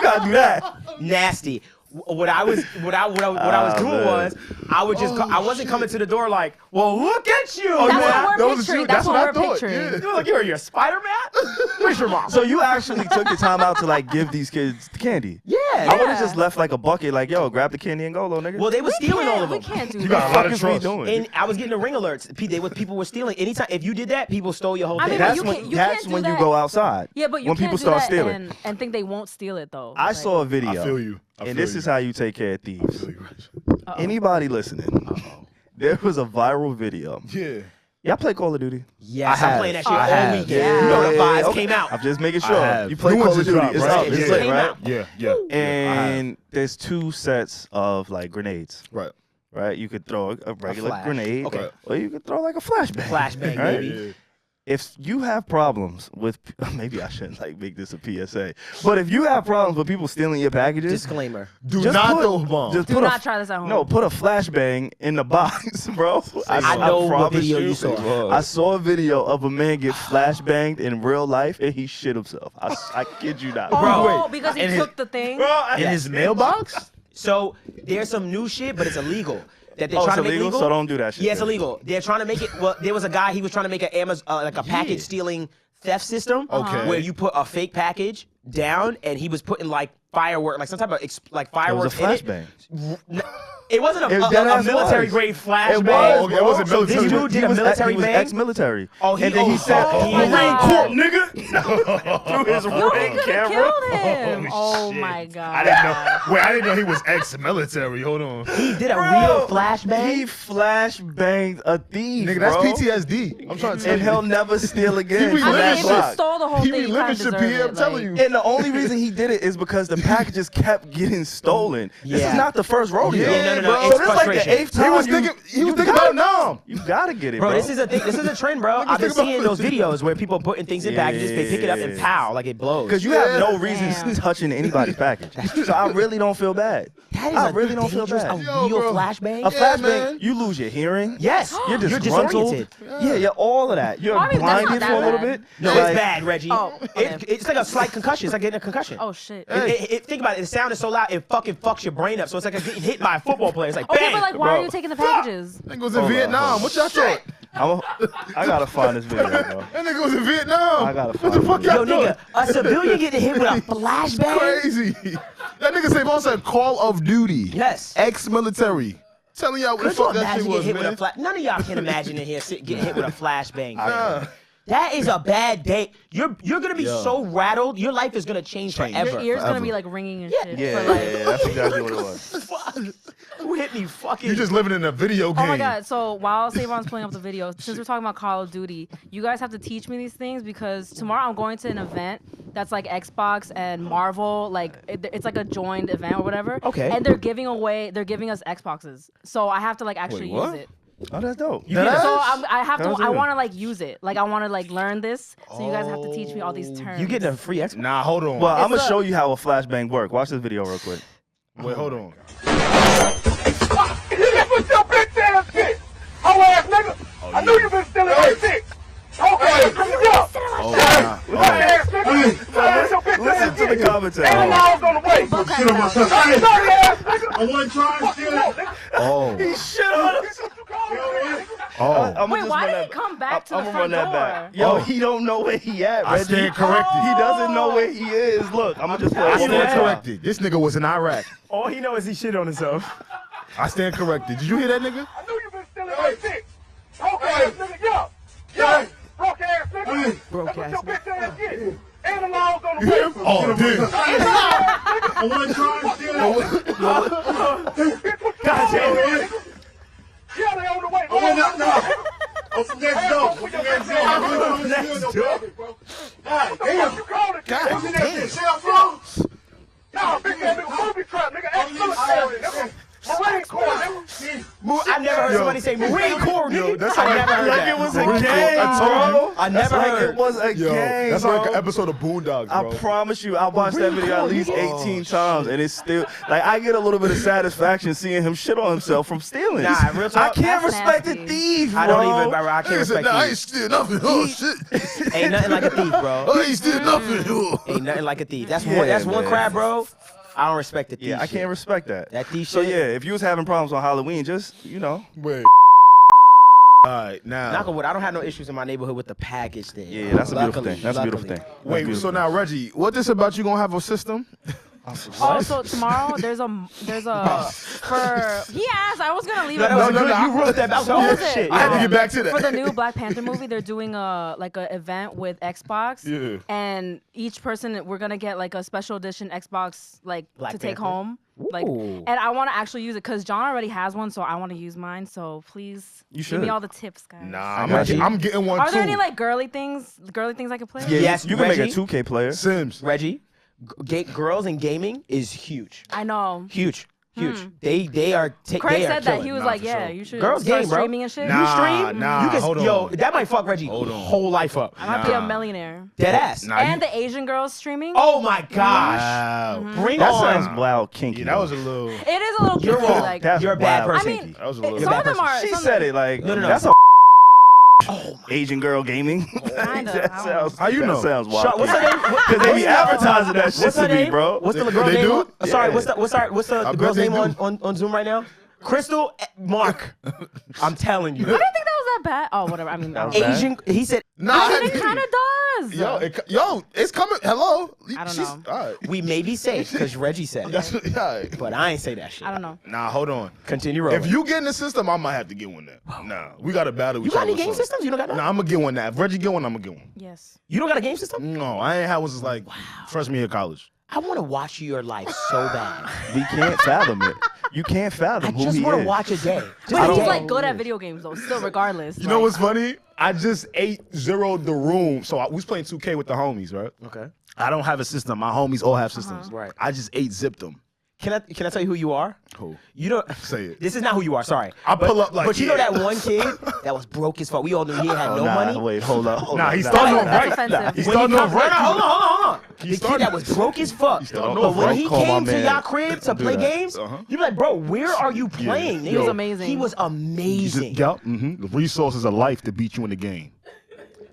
gotta do that. Nasty. What I was doing man. was I would just I wasn't coming to the door like, well, look at you. That's man. what That we're was picturing. you. That's That's what what I we're thought, picturing. yeah. You're like, you're a Spider-Man? Where's your mom? So you actually took the time out to like give these kids the candy. Yeah. I would have just left like a bucket, like, yo, grab the candy and go, little nigga. Well, they were stealing all of We them. can't do You that. got a lot of What the fuck is we trust. doing? And I was getting the ring alerts. People were stealing. Anytime, if you did that, people stole your whole I thing. mean, That's you when can't- you that's can't do when you that. go outside. Yeah, but you when can't people do start that stealing. and think they won't steal it though. I Like, saw a video. I feel you. And this is how you take care of thieves. uh-oh. Anybody listening? There was a viral video. Yeah. Y'all play Call of Duty? Yes, I I'm have. playing that shit I all have. weekend. Yeah. You know the vibes Okay. came out. I'm just making I sure. have. You play New Call ones of just Duty. dropped, It's right? up. It's Yeah. lit, Came right? out. Yeah. And there's two sets of like grenades. Right. Right? You could throw a regular flash. grenade. Okay. Or you could throw like a flashbang. Flashbang, Right? baby. If you have problems with, maybe I shouldn't like make this a PSA, but if you have problems with people stealing your packages, Disclaimer. Do just not put- throw a bomb. just Do put not a, try this at home. No, put a flashbang in the box, bro. I know what promise video you saw. I saw a video of a man get flashbanged in real life and he shit himself. I kid you not, Oh, wait. because he And took the thing. In his mailbox? So there's some new shit, but it's illegal. That they're Oh, trying it's to make illegal? legal. So don't do that shit Yeah, it's then. illegal. They're trying to make it. Well, there was a guy. He was trying to make an Amazon like a package stealing theft system. Okay. Where you put a fake package down, and he was putting like firework, like some type of like It was fireworks a flashbang. in it. It wasn't It a deadass military was. grade flashbang. was, okay, it wasn't So this military. dude did a military he was bang. ex-military. Oh, he- and then he oh, said, oh, my God. nigga, through his Yo, he ring could have camera. killed him. Oh shit. my god. I didn't know. Wait, I didn't know he was ex-military. Hold on. He did a Bro, real flashbang. He flashbanged a thief, Nigga, that's bro. PTSD. I'm trying to tell And you. he'll never steal again He from I mean, that if you block. stole the whole He thing, be you kind living of shit, deserve P. I'm it. telling like- you. And the only reason he did it is because the packages kept getting stolen. This Yeah. is not the first rodeo. Yeah, no, bro. it's This is like the frustration. 8th time. He was thinking about it now. You gotta get it, Bro, bro. this is a thing. This is a trend, bro. I've been think about seeing those videos where people putting things in packages, they pick it up and pow, like it blows. Because you have no reason Damn. touching anybody's package. So I really don't feel bad. That is I a really don't feel dangerous, bad. a Yo, real bro. flashbang. A flashbang, man. you lose your hearing. Yes, You're you're disgruntled. disoriented. Yeah, all of that. You're I mean, that's not blinded that for a little bad. bit. No, Like, it's bad, Reggie. Oh, okay. It's like a slight concussion. It's like getting a concussion. Oh shit. Think about it. The sound is so loud, it fucking fucks your brain up. So it's like getting hit by a football player. It's like Okay, bang. but like, why bro. are you taking the packages? That nigga was in Hold on, Vietnam. What y'all thought? I gotta find this video, bro. That nigga was in Vietnam. I gotta What the find fuck it. Yo, y'all doing? nigga, a civilian getting hit with a flashbang. Crazy. That nigga say also said Call of Duty. Yes. Ex-military. Telling y'all what the Could you fuck that imagine shit getting was, hit man. with a flash? None of y'all can imagine in here getting hit with a flashbang. Nah. That is a bad day. You're gonna be Yo. so rattled. Your life is gonna change forever. Your ears forever. gonna be like ringing and shit. Yeah, for, like, yeah, that's exactly what it was. Fuck. Who hit me? Fucking. You just living in a video game. Oh my god! So while Savon's pulling up the video, since we're talking about Call of Duty, you guys have to teach me these things because tomorrow I'm going to an event that's like Xbox and Marvel, like it's like a joined event or whatever. Okay. And they're giving us Xboxes, so I have to like actually what? use it. Oh, that's dope. You get a- So I have to. Sounds I good. want to like use it. Like I want to like learn this. So you guys have to teach me all these terms. You getting a free Xbox? Nah, hold on. Well, I'm gonna a- show you how a flashbang work. Watch this video real quick. Wait, hold on. You just put your bitch ass shit. Hoe ass nigga. I knew you been stealing my shit. Okay, bring it up. Oh, nah. Hoe ass nigga. Ass your bitch Listen ass to the shit. commentary. And I was on the way. Shit on myself. Sorry ass nigga. I wasn't trying to steal it. Oh. He shit on us. That's what you call me, nigga. Oh. I'ma Wait, just why run did that- he come back to the I'ma front run that door? back. Yo, Oh. he don't know where he at, I Reggie. stand corrected. He doesn't know where he is. Look, I'm gonna just play I it one more stand time. corrected. This nigga was in Iraq. All he knows is he shit on himself. I stand corrected. Did you hear that nigga? I knew you been stealing my shit. Broke ass nigga, yo. Yo. Broke ass nigga. Broke That's what ass your bitch ass get. And the laws on the way. Oh, dude. I wasn't trying to steal it. God damn. Yeah, they on the way. I wasn't, no. I'm from next door. I'm from next door. I wasn't trying to steal no package, bro. God What damn. you call it? God What's in that damn. shit? Cell phone? Nah, big ass nigga, movie trap, nigga. Ex-military, nigga. Marine Corps, nigga. I never heard somebody say Marine Corps, Yo, nigga. that's I like- never heard Like that. it was a Marine Corps. game, I told you. bro. I never Like heard. it was a Yo, game, that's bro. like an episode of Boondocks, bro. I promise you, I watched that video at least 18 times, and it's still like I get a little bit of satisfaction seeing him shit on himself from stealing. Nah, real talk, I can't that's respect nasty. a thief, bro. I don't even, bro. I can't Nigga said, respect nah, I you. ain't steal nothing. Oh, shit. Ain't nothing like a thief, bro. I ain't steal nothing. Ain't nothing like a thief. That's Yeah, one. That's one man. crap, bro. I don't respect the thief. Yeah, I shit. can't respect that. That thief So shit. yeah, if you was having problems on Halloween, just Wait. All right, now. Knock on wood. I don't have no issues in my neighborhood with the package thing. yeah, that's a beautiful Luckily, thing. That's a beautiful luckily. thing. Wait, That's so beautiful. now, Reggie, what this about you gonna have a system? Also tomorrow there's a for he asked I was gonna leave it. No, no, no. You wrote that. That was What all was it? shit. I had to get back to that. For the new Black Panther movie, they're doing a event with Xbox. Yeah. And each person we're gonna get like a special edition Xbox like Black to take Panther? home. Like, Ooh. and I want to actually use it because John already has one, so I want to use mine. So please You give me should. all the tips, guys. Nah, got you. I'm getting one Are too. there any like girly things I could play? Yeah, Yes, you can make a Reggie. 2K player. Sims. Reggie, girls in gaming is huge. I know. Huge. They are. Craig they are said that killing. he was Nah, like, for yeah, sure. you should Girls start game, bro. streaming and shit. Nah. You stream? nah, you can, hold Yo, on. that might fuck Reggie Hold on. whole life up. I might be a Nah. millionaire. Dead ass. Nah, And you- the Asian girls streaming. Oh my gosh. Wow. Bring That on. sounds wild kinky. Yeah, that was a little. It is a little You're kinky, wrong. like That's You're a bad wild person. I mean, That was a it- little. some bad of them person. are. She some said it like No. that's a Oh my. Asian girl gaming. Kinda, That I don't sounds. How you that know? sounds wild. What's her name? Because they be advertising that shit What's her to me, name? bro. What's the girl They name? do? Sorry, Yeah. what's the bet girl's they name do. on Zoom right now? Crystal Mark. I'm telling you. I didn't think that was that bad. Oh, whatever. I mean, I was don't know. bad. Asian. He said. Nah, I mean, it kind of does. Yo, it's coming. Hello. I don't She's- know. All right. We may be safe because Reggie said it. That's what, all right. But I ain't say that shit. I don't know. Nah, hold on. Continue rolling. If you get in the system, I might have to get one now. Nah, we got to battle You each got other. any game so- systems? You don't got none? Nah, I'm gonna get one now. If Reggie get one, I'm gonna get one. Yes. You don't got a game system? No, I ain't had one since like freshman year of college. I want to watch your life so bad. We can't fathom it. You can't I fathom who just he want to is. watch a day. Just But a he's day. like good at video games though. Still, regardless. You know what's funny? I just 8-0'd the room. So we was playing 2K with the homies, right? Okay. I don't have a system. My homies all have systems. Right. I just zipped them. Can I tell you who you are? Who? You don't Say it. This is not who you are. Sorry. I pull up like. But you know that one kid that was broke as fuck. We all knew he had no money. Wait, hold up. Nah, he started off That's right. offensive. He started off right. Hold on. He The started- kid that was broke as fuck. started But off when right. he Call my came to man. y'all crib to Don't do play that. games, you be like, bro, where are you playing? He was amazing. He was amazing. Yep. The resources of life to beat you in the game.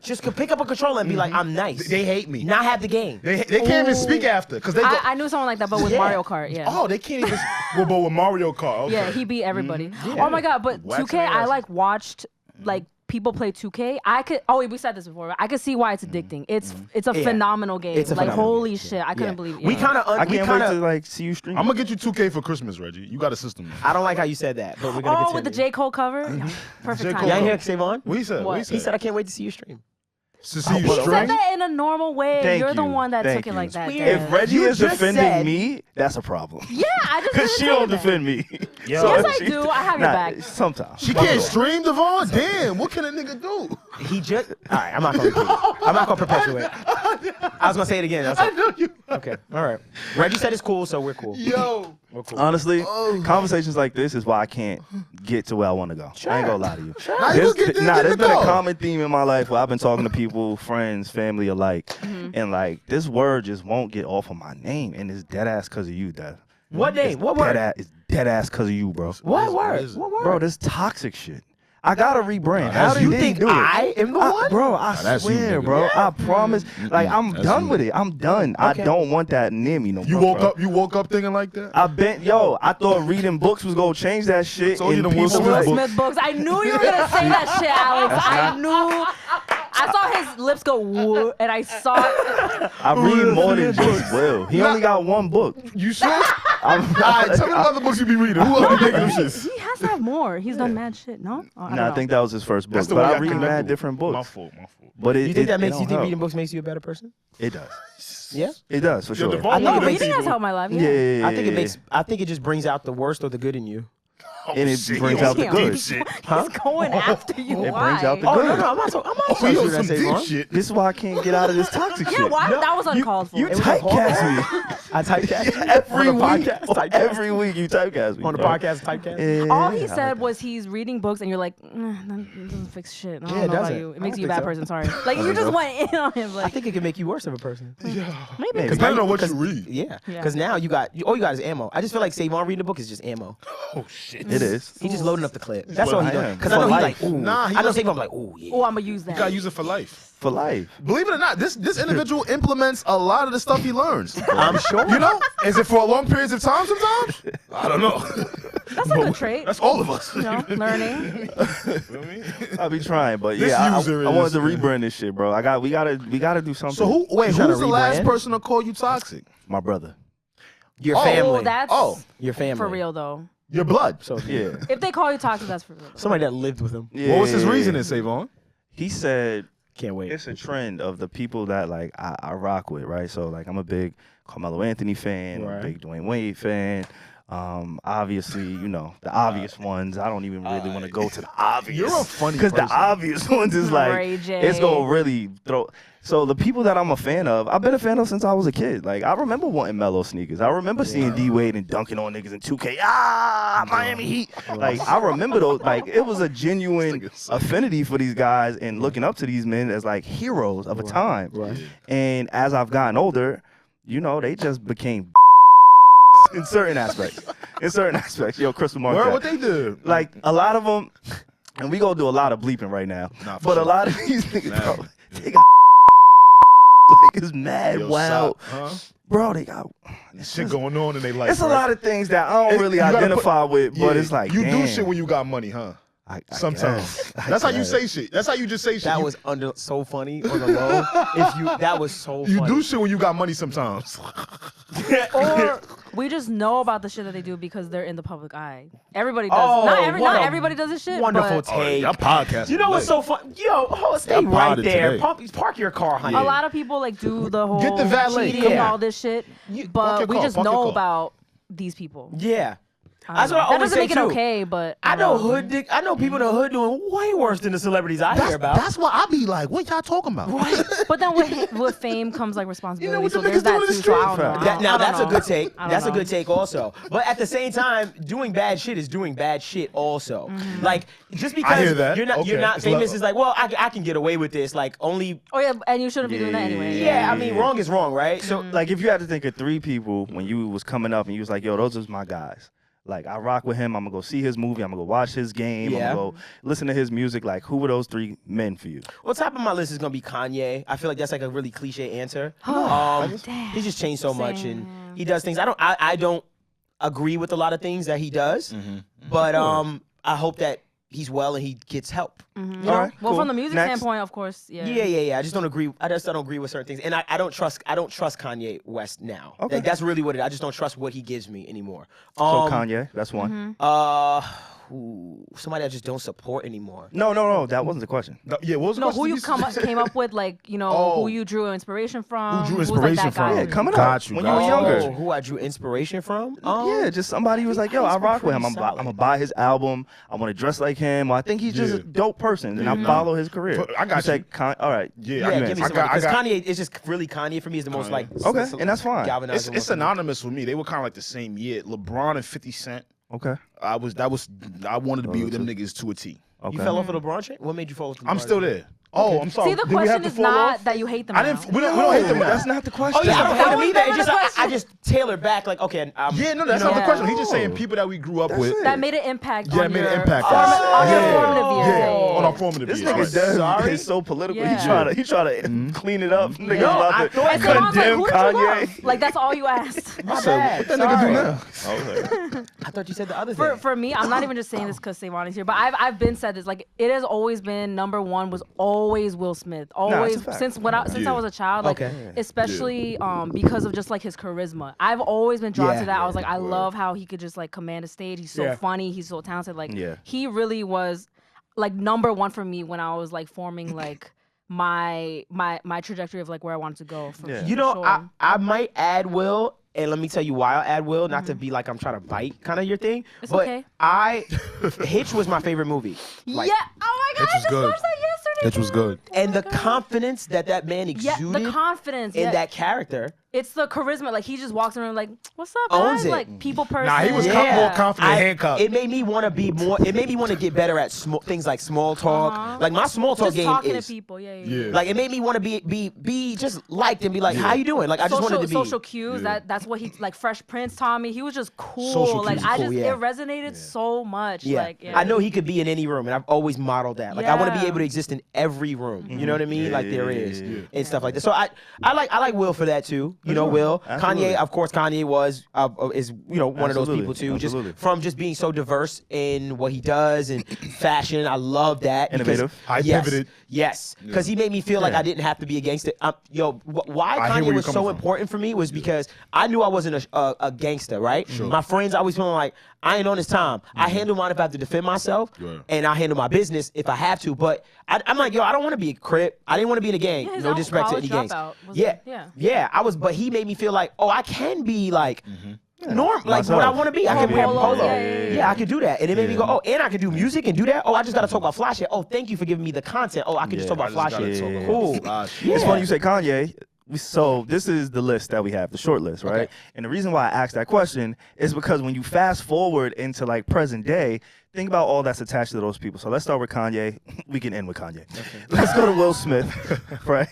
Just could pick up a controller and be like, I'm nice. They hate me. Not have the game. They can't even speak after because they go. I knew someone like that, but with Yeah. Mario Kart, yeah. Oh, they can't even. Well, but with Mario Kart. Okay. Yeah, he beat everybody. Oh my god, but Waxing 2K, their I asses. like watched like people play 2K. I could. Oh, we said this before. I could see why it's addicting. It's a Yeah. phenomenal game. It's a like phenomenal holy shit, I couldn't believe it. We Yeah. kind of. I can't wait to like see you stream. I'm gonna get you 2K for Christmas, Reggie. You got a system. I don't like how you said that, but we're gonna Oh, continue. with the J. Cole cover. Yeah, perfect J. time. Cole Y'all cover. hear Savon? What he said? What? What he He said, I can't wait to see you stream. To see you He said string. that in a normal way. Thank You're the you. one that Thank took it you. like that. Weird. Dad. If Reggie You is just defending said- me, that's a problem. Yeah, I just. Because didn't she say don't that. defend me. Yo. So Yes, if I do. I have your back. Sometimes. She can't stream, Devon? Damn, what can a nigga do? He just. All right, I'm not going to repeat it. I'm not going to perpetuate. I was going to say it again. I know you. Okay, all right. Reggie said it's cool, so we're cool. Yo. We're cool. Honestly, conversations like this is why I can't get to where I want to go. I ain't gonna lie to you. Now you get there, There's get been the a goal. common theme in my life where I've been talking to people, friends, family alike, and like this word just won't get off of my name, and it's dead ass because of you, Dev. What name? What word? It's dead ass because of you, bro. What word? is it? What word? Bro, this toxic shit. I gotta rebrand. that's- How did you they think do it? I am the one? Bro, I that's you, swear, nigga. bro. I promise. Like, I'm That's done you. with it. I'm done. Okay. I don't want that near me no You more. woke bro. up thinking like that? I thought reading books was gonna change that shit. Told you and the Will people Smith like, book. Smith books. I knew you were gonna say that shit, Alex. I knew. I saw his lips go woo, and I saw it. I read more than just Will. He only got one book. You sure? I'm, All right, tell me the other books you be reading. Who else be making them shits? He has to have more. He's done mad shit. No, oh, I think that was his first book. That's the But way I I read connect mad with. different My books. fault. But it, You think that makes don't you think help. reading books makes you a better person? It does. Yeah. It does for sure. Devon I think No, it makes reading has helped my life. Yeah, Yeah. yeah, yeah, I think it yeah. makes. I think it just brings out the worst or the good in you. and it shit, brings you out the on good. deep shit. Huh? He's going after you. It Why? brings out the Oh good. no, I'm not. I'm not. Oh, you on that some deep shit. This is why I can't get out of this toxic Yeah, shit. why? No, That was uncalled for. You It was typecast me. I typecast Every on the week. podcast. Typecast. Every week you typecast me. on the bro. podcast. Typecast. All he Yeah. said was he's reading books, and you're like, that doesn't fix shit. I don't Yeah, it know about doesn't. you. It I makes don't you a bad think so. person. Sorry. Like you just went in on him. I Like think it can make you worse of a person. maybe. Maybe. Depending on what you read. Yeah, Yeah. because now you got all you got is ammo. I just feel like Savon reading the book is just ammo. Oh, shit. It is. He's just loading up the clip. That's all what he I doing. am. Because I know For he's life. like, ooh. Nah, he I know doesn't- Savon like, ooh, yeah. Oh, I'm gonna use that. You gotta use it for life. For life. Believe it or not, this individual implements a lot of the stuff he learns. I'm sure. You know? Is it for a long periods of time sometimes? I don't know. That's a good trait. That's all of us. You know, learning. I'll be trying, but This yeah, user I wanted is- to rebrand this shit, bro. We gotta do something. So who's trying to the last rebrand? person to call you toxic? My brother. Your Oh, family. Oh, that's your family. for real though. Your blood. So Yeah. If they call you toxic, that's for real. somebody that lived with him. Yeah. What was his reasoning, Savon? He said Can't wait. it's a trend of the people that like I rock with, right? So like I'm a big Carmelo Anthony fan, I'm a Right. big Dwayne Wade fan. Obviously, you know, the obvious ones. I don't even really want to go to the obvious. You're a funny because the person. obvious ones is like Reggie. it's gonna really throw. So the people that I'm a fan of, I've been a fan of since I was a kid. Like I remember wanting Melo sneakers. I remember seeing D Wade and dunking on niggas in 2K. Miami Heat. Like I remember those. Like it was a genuine affinity for these guys and looking up to these men as like heroes of a time. Right. And as I've gotten older, you know, they just became in certain aspects. In certain aspects, yo, Crystal Mark. Where that. what they do? Like a lot of them, and we gonna do a lot of bleeping right now. Nah, for But a sure. lot of these niggas, Nah. bro, they got niggas mad Yo, wild, Huh? bro. They got Shit going on in their life. It's a lot of things that I don't really You gotta identify with, but Yeah, it's like you do damn. shit when you got money, huh? I Sometimes. guess. I That's how you guess. say shit. That's how you just say shit. That You- was so funny on the low. That was so you funny. do shit when you got money sometimes. Or we just know about the shit that they do because they're in the public eye. Everybody does. Oh, not what a everybody does this shit. Wonderful but take. I'm podcasting. You know what's today. so fun? Yo, stay I'm right potted there. today. Park your car, honey. a lot of people like do the whole Get the valet. cheating and Yeah. all this shit. You- park but your we car, just park your know car. about these people. Yeah. That's what I That always doesn't say make it too. okay, but I know I know people in the hood doing way worse than the celebrities I hear about. That's why I be like, what y'all talking about? But then with fame comes like responsibility. what so the there's niggas that doing in the too. So I don't street? know. Now I don't that's a know. good take. I don't That's a know. good take also. But at the same time, doing bad shit is doing bad shit also. Like just because hear that. you're Okay. not It's famous level. is like, well, I can get away with this. Like only Oh yeah, and you shouldn't be doing that anyway. yeah, I mean wrong is wrong, right? So Like if you had to think of 3 people when you was coming up and you was like, yo, those are my guys. Like I rock with him. I'm gonna go see his movie. I'm gonna go watch his game. Yeah. I'm gonna go listen to his music. Like who were those 3 men for you? well, top of my list is gonna be Kanye. I feel like that's like a really cliche answer. Damn. He's just changed so much and Same. he does things. I don't agree with a lot of things that he does, but I hope that he's well and he gets help. All Well, right, cool. from the music Next. standpoint, of course, yeah. Yeah. I just don't agree. I don't agree with certain things, and I don't trust Kanye West now. Okay. Like, that's really what it is. I just don't trust what he gives me anymore. So Kanye, that's one. Somebody I just don't support anymore. No, that wasn't the question. No, yeah, what was the No, question? who you came up with, like, you know, Oh. who you drew inspiration from? Who drew was, like, that inspiration guy from? for Yeah, you? coming Got up you, when got you you. were younger. Who I drew inspiration from? Yeah, just somebody who was like, yo, I rock with him. I'm pretty solid. gonna buy his album. I want to dress like him. Or I think he's just a dope person, and I follow his career. I got you. Said, all right. Yeah, Yeah, I give me I somebody. got, Because Kanye. Kanye, it's just really Kanye for me is the most like. Okay, and that's fine. galvanizing It's one for me. synonymous with me. They were kind of like the same year. LeBron and 50 Cent. Okay. I wanted to be with them niggas to a T. Okay. You fell off of LeBron chain? What made you fall off the LeBron I'm still chain? there. Oh, I'm sorry. See, the Did we have question to is fall not off? that you hate them I now. didn't. We don't hate them now. That's not the question. Oh yeah, I don't hate That him was either. never It's just the I question. just tailored back like okay. Yeah, no, that's you not the know- question. He's just saying people that we grew up with. That made an impact Yeah, on it made your, an impact. on your formative years. Yeah, Yeah. on our formative This years. nigga right. Dev Sorry? is so political. Yeah. He try to clean it up. Niggas No, about I to thought- And so I was like, condemn who did you Kanye. love? Like, that's all you asked. My bad. What that nigga do now? I thought you said the other thing. For me, I'm not even just saying this because Savon is here, but I've been said this. Like, it has always been number 1 was always Will Smith. Always it's a fact. since I was a child. Like, Okay. especially because of just like his charisma. I've always been drawn Yeah. to that. I was like, I love how he could just like command a stage. He's so Yeah. funny. He's so talented. Like, Yeah. he really was like number 1 for me when I was like forming like my trajectory of like where I wanted to go. For, Yeah. for You know, sure. I might add Will, and let me tell you why I'll add Will. Not to be like I'm trying to bite kind of your thing, It's but okay. Hitch was my favorite movie. Like, yeah. Oh my god, Hitch I was just good. watched that yesterday. Hitch was good. and the confidence that man Yeah, exuded the confidence. in yeah. that character. It's the charisma. Like he just walks around like, "What's up, Owns guys?" it. Like people person. Nah, he was Yeah. more confident handcuffed. It made me want to be more. It made me want to get better at things like small talk. Uh-huh. Like my small talk just game talking is. to people. Yeah. Yeah. Like it made me want to be just liked and be like, how you doing? Like I just wanted to be. Social cues. That's what he like. Fresh Prince taught me. He was just cool. Social Like cues I cool, just yeah. it resonated so much. Yeah. Like I know he could be in any room, and I've always modeled that. Like I want to be Yeah. able to exist in every room. You know what I mean? Like there is yeah. and stuff like that. So I like Will for that too. You know, Will. Absolutely. Kanye, of course, Kanye is one of those Absolutely. people too. Absolutely. Just from just being so diverse in what he does and fashion. I love that. because- Innovative. I yes, pivoted. Yes, because he made me feel like I didn't have to be against it. Why I hear Kanye where was you're so coming from. important for me was because I knew I wasn't a gangster, right? My friends always feeling like I ain't on his time. I handle mine if I have to defend myself, Right. and I handle my business if I have to. But I'm like, I don't want to be a Crip. I didn't want to be in a gang. Yeah, his No own disrespect to any college gangs. dropout was Yeah, it? yeah. I was, but he made me feel like, I can be like. Norm, like Myself. what I want to be. I can wear a Polo, polo. yeah. I could do that. And it made me go, and I could do music and do that. I just got to talk about fly shit. Thank you for giving me the content. I could just talk about fly shit. gotta Cool. It's funny you say Kanye. So this is the list that we have, the short list, right? Okay. And the reason why I asked that question is because when you fast forward into like present day, think about all that's attached to those people. So let's start with Kanye. We can end with Kanye. Let's go to Will Smith, right?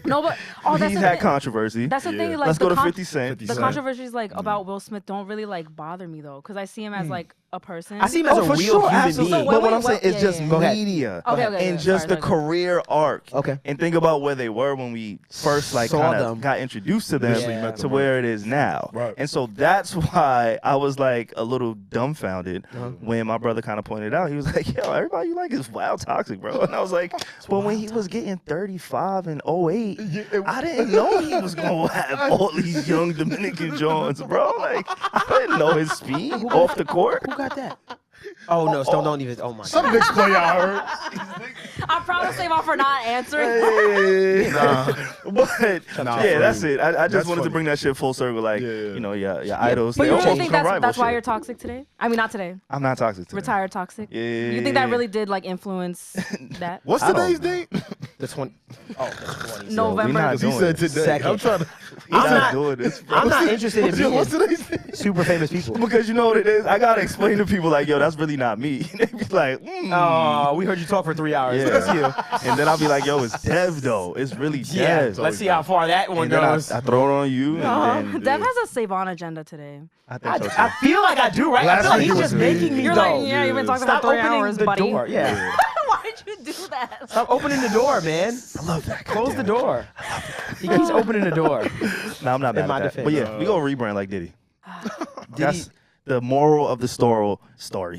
No, but that's He's the had thing. controversy. That's the thing. Like Let's the go to con- 50 Cent. The controversies like about Will Smith don't really like bother me though, because I see him as like a person. I see him as a for real sure, human absolutely. being. But what Wait, I'm saying wait, is yeah, just yeah, Go ahead. media Okay, okay, and okay. just Sorry, the sorry. career arc. Okay. And think about where they were when we first like Saw kind them. of got introduced to them Yeah. to where it is now. Right. And so that's why I was like a little dumbfounded when my brother kind of pointed out. He was like, "Yo, everybody you like is wild toxic, bro." And I was like, "But when he was getting 35 in 08, I didn't know he was gonna have all these young Dominican Johns, bro. Like I didn't know his speed off the court." Who got that? Oh no, don't even. Oh my Some God. mixed play I heard. I'm proud of Savon for not answering. But Nah, yeah, for that's real. it. I just That's wanted to funny. bring that shit full circle. Like, Yeah. you know, your idols. But they you almost really think become rival that's why shit. you're toxic today? I mean, not today. I'm not toxic today. Retired toxic. Yeah. You think that really did like influence that? What's I don't today's know. date? The 20. Oh, the 20. November. we not He doing said this. today. Second. I'm trying to. We're I'm not not- doing this, bro. I'm not interested in being What's today's date? super famous people. Because you know what it is? I gotta explain to people like, yo, that's really not me. They be like, Oh, we heard you talk for 3 hours. yeah. That's you. And then I'll be like, yo, it's Dev though. It's really Yeah. Dev. Let's see how far that one And then I goes. throw it on you. And then, Dev has a Savon agenda today. I think so too. I feel like I do, right? I Last feel like week he's it just was me. making me You're go. like, yeah, you've been talking Stop for 3 opening hours, the buddy. door. Yeah. Why did you do that? Stop opening the door, man. I love that. Close the door. He keeps opening the door. No, I'm not In mad my at that. defense. But yeah, we gonna rebrand like Diddy. Diddy- That's the moral of the story.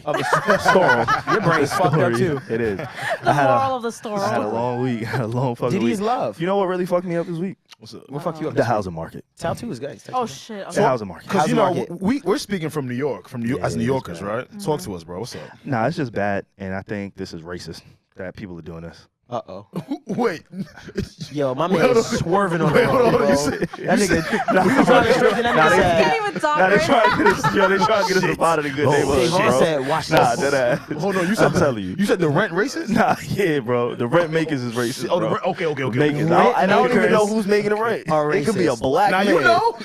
Of the story. Your brain's fucked up too. It is. The I had moral a, of the story. I had a long week. I had a long fucking Diddy week. is love. You know what really fucked me up this week? What's up? We'll fuck you up. The housing market. Tell two is good. Oh shit. The housing market. Because you Housing know market. we're speaking from New York, as New it's Yorkers, bad. right? Talk to us, bro. What's up? Nah, it's just bad, and I think this is racist that people are doing this. Uh-oh. Wait, Yo, my man is swerving on the wait, hold road, on. bro. You said- That nigga, we was trying to straighten that Nah, nigga they- said. Can't even talk Nah, they right trying now. to get us. Yo, they trying to get us up out of the good neighborhood, Savon bro. said, watch Nah, this. that ass. hold on. You said I'm telling you. You said the rent racist? Nah, yeah, bro. The rent makers is racist. Oh, the bro. rent. Okay. Makers. Rent I don't even makers know who's making the rent. are It could be a racist. black Now man. you know.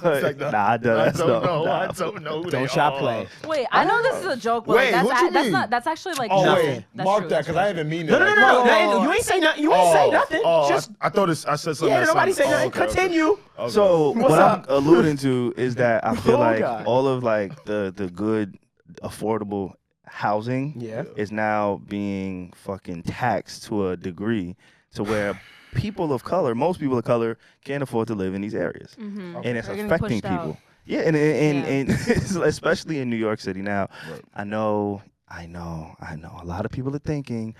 But, like, nah, I don't I don't know. Nah. I don't know. Who Don't they y'all are. play. Wait, I know this is a joke, but Wait, like, what you that's mean? not. That's actually like Oh nothing. wait, That's mark true, that that's because true. I haven't mean No, that. You ain't say nothing. You ain't say nothing. Just I thought I said something. yeah, that nobody say sounded- nothing. okay, okay. Continue. Okay. So What's what up? I'm alluding to is that I feel Oh, like God. all of like the good affordable housing Yeah. is now being fucking taxed to a degree to where people of color, most people of color, can't afford to live in these areas, and it's They're getting affecting pushed out. people. Yeah, and especially in New York City now. Right. I know. A lot of people are thinking,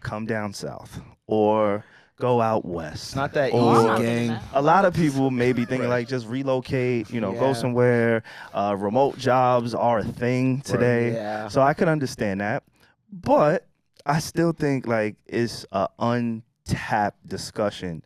come down south or go out west. It's not that Or- I'm easy, not thinking gang. that. A lot of people may be thinking Right. like just relocate, Yeah. go somewhere. Remote jobs are a thing today. Yeah. So I could understand that. But I still think like it's a untapped discussion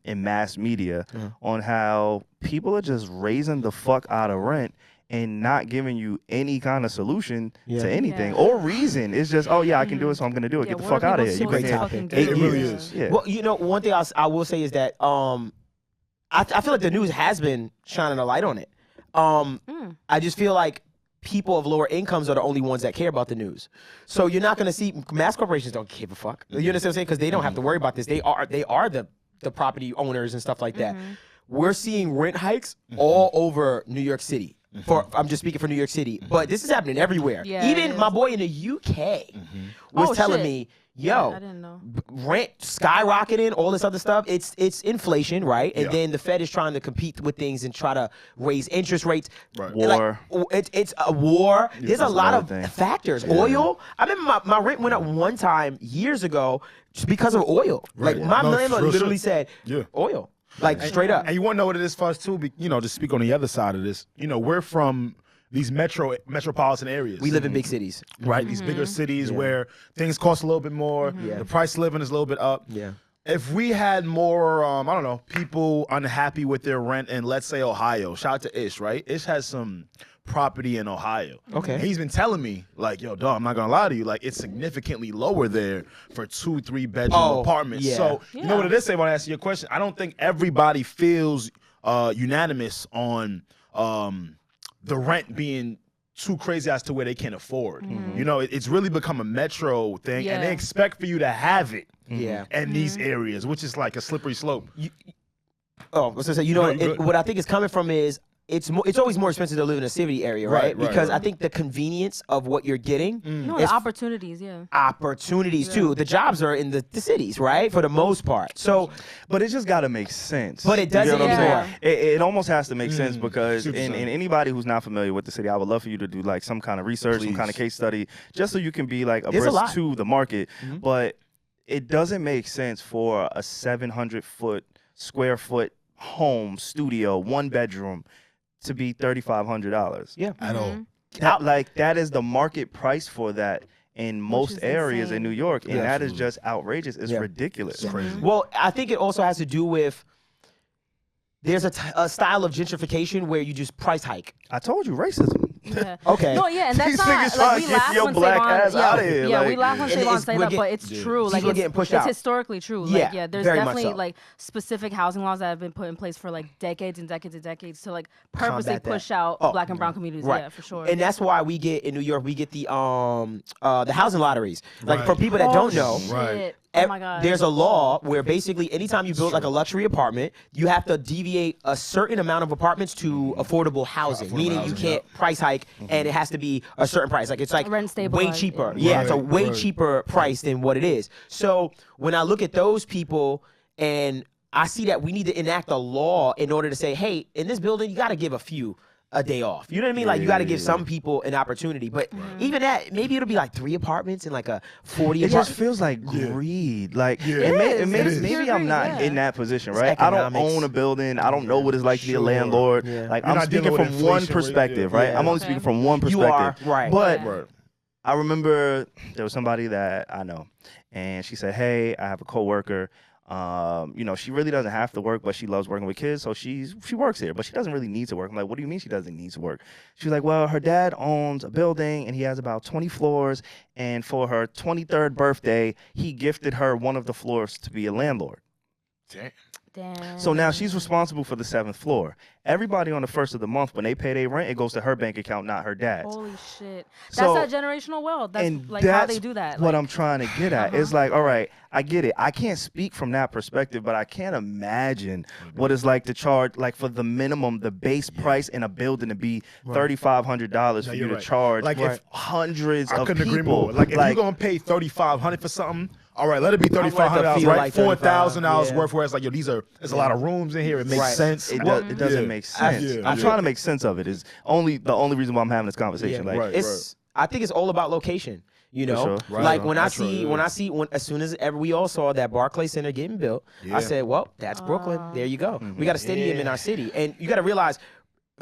in mass media on how people are just raising the fuck out of rent and not giving you any kind of solution to anything Yeah. or reason. It's just, oh yeah, I can do it, so I'm gonna do it. Yeah, Get the what fuck are out of people here. You've been supposed here to fucking 8 do? It really years. is. Yeah. Well, one thing I will say is that I feel like the news has been shining a light on it. I just feel like people of lower incomes are the only ones that care about the news. So you're not going to see mass corporations don't give a fuck. You understand what I'm saying? Because they don't have to worry about this. They are the property owners and stuff like that. We're seeing rent hikes all over New York City. I'm just speaking for New York City, but this is happening everywhere. Yeah, it Even is. my boy in the UK was Oh, telling shit. me, yo, I didn't know. rent skyrocketing, all this other stuff. It's inflation, right? And Yeah. then the Fed is trying to compete with things and try to raise interest rates. Right. War. It's a war. There's a that's lot another of thing. factors. Oil. I remember my rent went up one time years ago just because of oil. Like my No, landlord real literally shit. said, Yeah. oil. Like straight up. And you want to know what it is for us too? To speak on the other side of this, we're from these metropolitan areas. We live in big cities. right? These bigger cities where things cost a little bit more. Yeah. The price of living is a little bit up. Yeah. If we had more, I don't know, people unhappy with their rent in, let's say, Ohio. Shout out to Ish, right? Ish has some property in Ohio. Okay. And he's been telling me, like, yo, dog, I'm not gonna lie to you, like, it's significantly lower there for 2-3 bedroom Oh, apartments. yeah. So you know what it is? Say when I answer your question, I don't think everybody feels unanimous on the rent being too crazy as to where they can't afford. It's really become a metro thing, and they Yeah. expect for you to have it Yeah. in these areas, which is like a slippery slope. Oh, I was gonna say, No, you're good. what I think is coming from is it's always more expensive to live in a city area, right? Right, Because right. I think the convenience of what you're getting, No, is the opportunities, yeah. opportunities too. The jobs are in the cities, right? For the most part. So, But it just got to make sense. But it doesn't You know what I'm anymore. saying? It almost has to make sense because super in so. anybody who's not familiar with the city, I would love for you to do like some kind of research, some kind of Please. case study, just so you can be like There's a lot. abreast to the market. But it doesn't make sense for a 700 square foot home studio, 1 bedroom, to be $3,500. yeah. At all. Like that is the market price for that in most is areas insane. in New York, and Yeah, that is just outrageous. It's ridiculous. It's crazy. Well, I think it also has to do with there's a style of gentrification where you just price hike. I told you, racism. Yeah. Okay. No, yeah, and that's These not niggas like trying we to get laugh your when black Savon, ass yeah, outta here, yeah, like, we laugh when and Savon it's- say we're that, get- but it's true. Like People it's, getting pushed it's out. historically true. Yeah, Like there's very much definitely so. like specific housing laws that have been put in place for like decades and decades and decades to like purposely Combat that. push out Oh, black and brown communities. Right. Yeah, for sure. And that's why we get in New York, we get the housing lotteries. Like Right. for people that don't know, Right. Oh my god. there's a law where basically anytime you build like a luxury apartment, you have to deviate a certain amount of apartments to affordable housing, Affordable meaning housing, you can't price hike and it has to be a certain price. Like it's like Rent way stabilized, cheaper. yeah. Yeah, it's a Right, way right. cheaper price than what it is. So when I look at those people and I see that we need to enact a law in order to say, hey, in this building, you got to give a few a day off. You know what I mean? Like you got to give some people an opportunity. But even that, maybe it'll be like 3 apartments and like a 40 It just apartment. feels like greed. Like Yeah. maybe I'm not yeah. in that position, It's right? I don't economics. own a building. I don't know what it's like to be a Sure. landlord. Yeah. Like You're I'm not dealing speaking with from one inflation rate, perspective, yeah. right? Yeah. I'm only Okay. speaking from one You perspective. are, right. But Yeah. Right. I remember there was somebody that I know, and she said, "Hey, I have a coworker. She really doesn't have to work, but she loves working with kids, so she works here, but she doesn't really need to work." I'm like, "What do you mean she doesn't need to work?" She's like, "Well, her dad owns a building, and he has about 20 floors, and for her 23rd birthday, he gifted her one of the floors to be a landlord. Damn. Damn. So now she's responsible for the 7th floor. Everybody on the 1st of the month, when they pay their rent, it goes to her bank account, not her dad's." Holy shit. That's So- that generational wealth. That's and like how they that's do that. what Like, I'm trying to get at. It's like, all right, I get it. I can't speak from that perspective, but I can't imagine what it's like to charge, like for the minimum, the base price in a building to be $3,500 for No, you you're to right. charge Like, if- hundreds I of couldn't people. agree more. Like if you're gonna pay $3,500 for something, all right, let it be $3,500, feel right? like $4,000 yeah. worth. Where it's like, yo, there's a lot of rooms in here. It makes Right. sense. it, Well, it doesn't yeah. make sense. Yeah. I'm trying to make sense of it. Is the only reason why I'm having this conversation. Yeah. Like, Right. It's I think it's all about location. You know, sure. Right. like when I That's right, see yeah. when as soon as ever we all saw that Barclays Center getting built, Yeah. I said, well, that's Brooklyn. There you go. We got a stadium in Yeah. our city, and you got to realize.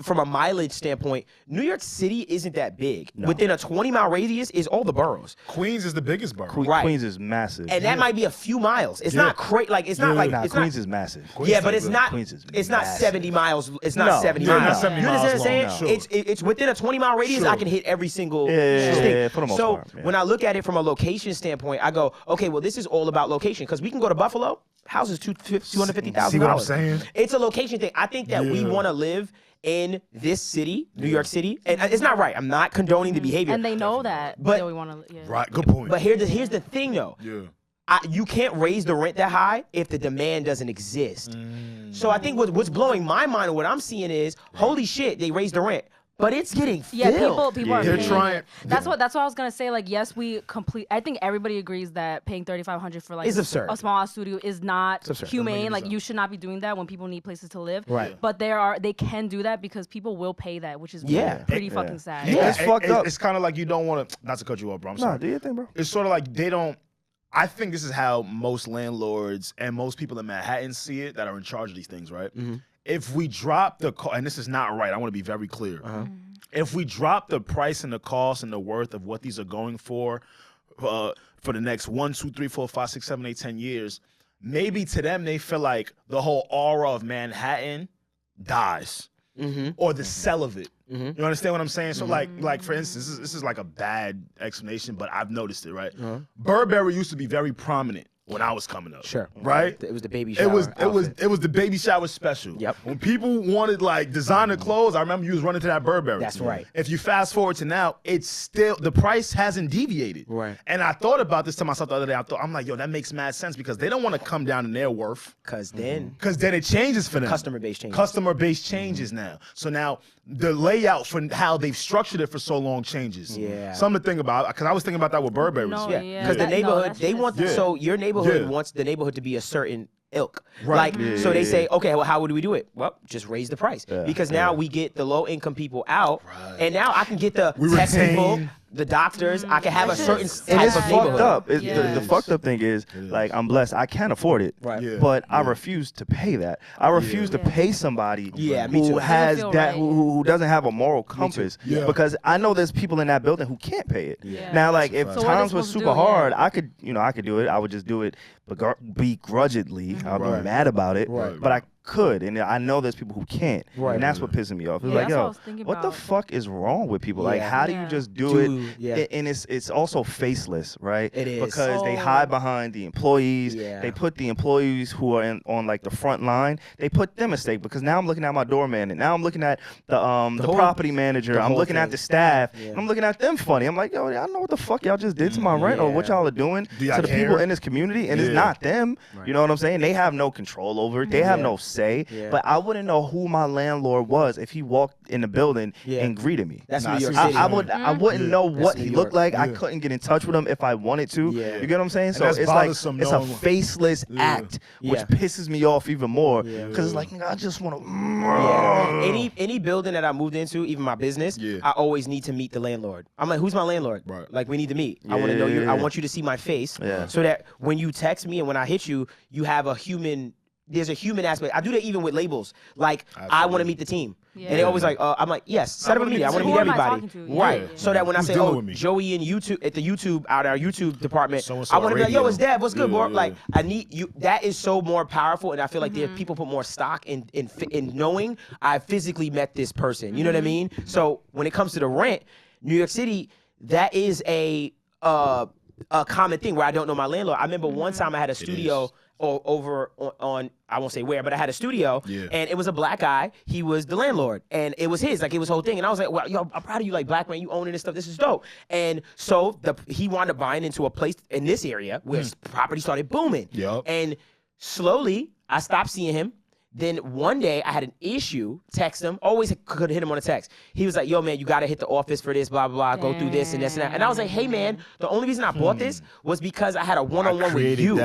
From a mileage standpoint, New York City isn't that big. Within a 20-mile radius is all the boroughs, Queens is the biggest borough. Right. Queens is massive. and that might be a few miles. It's Yeah. not crazy. Like it's not Yeah. like Nah, it's Queens not. is massive. Yeah, but Queens it's not. Queens is It's not massive. 70 miles. It's not No. 70 Yeah, miles. not 70 you understand what I'm miles saying? long, no. It's within a 20-mile radius. Sure. I can hit every single. Yeah, thing. for the most so part, yeah. when I look at it from a location standpoint, I go, okay, well, this is all about location because we can go to Buffalo. Houses $250,000. See what I'm saying? It's a location thing. I think that we Yeah. want to live in this city, New York City, and it's not right. I'm not condoning the behavior. and they know that. But- that we want to. Yeah. Right. Good point. But here's the thing though. Yeah. You can't raise the rent that high if the demand doesn't exist. So I think what's blowing my mind and what I'm seeing is, holy shit, they raised the rent, but it's getting Yeah, filled. people are They're paying trying- it. That's what I was gonna say. Like, yes, I think everybody agrees that paying $3,500 for like It's absurd. a small studio is not absurd. humane. Like, you should not be doing that when people need places to live. Right. But they can do that because people will pay that, which is Yeah. pretty fucking sad. Yeah. It's fucked up. It's kind of like you don't want to. Not to cut you off, bro. I'm Nah, sorry. do your thing, bro. It's sort of like they don't. I think this is how most landlords and most people in Manhattan see it that are in charge of these things, right? If we drop the and this is not right. I want to be very clear. If we drop the price and the cost and the worth of what these are going for the next 1, 2, 3, 4, 5, 6, 7, 8, 10 years, maybe to them they feel like the whole aura of Manhattan dies. Or the sell of it. You understand what I'm saying? So like for instance, this is like a bad explanation, but I've noticed it, right? Burberry used to be very prominent when I was coming up. Sure. Right? It was the baby shower. It was the baby shower special. Yep. When people wanted like designer clothes, I remember you was running to that Burberry. That's right. If you fast forward to now, it's still the price hasn't deviated. Right. And I thought about this to myself the other day. I'm like, yo, that makes mad sense because they don't want to come down in their worth. Because then Because then it changes for them. Customer base changes. Customer base changes now. So now the layout for how they've structured it for so long changes. Yeah. Something to think about. Because I was thinking about that with Burberry's. No, yeah, yeah. because the No, neighborhood that's they just- want Yeah. so your neighborhood Yeah. wants the neighborhood to be a certain ilk. Right. Like, so they say, okay, well, how would we do it? Well, just raise the price. Because now we get the low income people out, and now I can get the tech people, the doctors. I can have a certain And type it's of fucked neighborhood. up. The fucked up thing is, like, I'm blessed. I can afford it, but I refuse to pay that. I refuse to pay somebody me who too. has Doesn't feel that, right. who doesn't have a moral compass. Because I know there's people in that building who can't pay it. Now, like, if So what are they times were supposed to super do? hard, I could do it. I would just do it begrudgingly. I'll be mad about it, but I could, and I know there's people who can't, and that's what pisses me off. It's like, that's what I yo, was thinking what the about. fuck is wrong with people? Like, how do you just do it? And it's also faceless, right? It is. Because they hide behind the employees. They put the employees who are on like the front line. They put them at stake because now I'm looking at my doorman, and now I'm looking at the property manager. I'm looking at the staff. I'm looking at them funny. I'm like, yo, I don't know what the fuck y'all just did to my rent or what y'all are doing to the people in this community, and it's not them. You know what I'm saying? They have no control over it. They have no say. But I wouldn't know who my landlord was if he walked in the building and greeted me. That's New York City. I wouldn't know what he looked like. I couldn't get in touch with him if I wanted to. You get what I'm saying? So that's it's like bothersome it's a knowing- faceless act, which pisses me off even more because it's like, nigga, I just want to. Any building that I moved into, even my business, I always need to meet the landlord. I'm like, who's my landlord? Like, we need to meet. I want to know you. I want you to see my face so that when you text me and when I hit you, you have a human. There's a human aspect. I do that even with labels. Like, I want to meet the team. And they always like, I'm like, yes, set up a meeting. I want to meet everybody. Right. So that when I say, Joey and YouTube at the YouTube, out our YouTube department, I want to be like, yo, it's Dad. What's good, bro? Like, I need you. That is so more powerful. And I feel like people put more stock in knowing I physically met this person. You know what I mean? So when it comes to the rent, New York City, that is a common thing where I don't know my landlord. I remember one time I had a studio over on I won't say where, but I had a studio, and it was a black guy. He was the landlord, and it was his, like, it was whole thing. And I was like, well, yo, I'm proud of you, like, black man, you owning this stuff. This is dope. And so he wound up buying into a place in this area where property started booming. And slowly, I stopped seeing him. Then one day I had an issue, text him, always could hit him on a text. He was like, yo, man, you got to hit the office for this, blah, blah, blah, go through this and this and that. And I was like, hey, man, the only reason I bought this was because I had a one-on-one with you.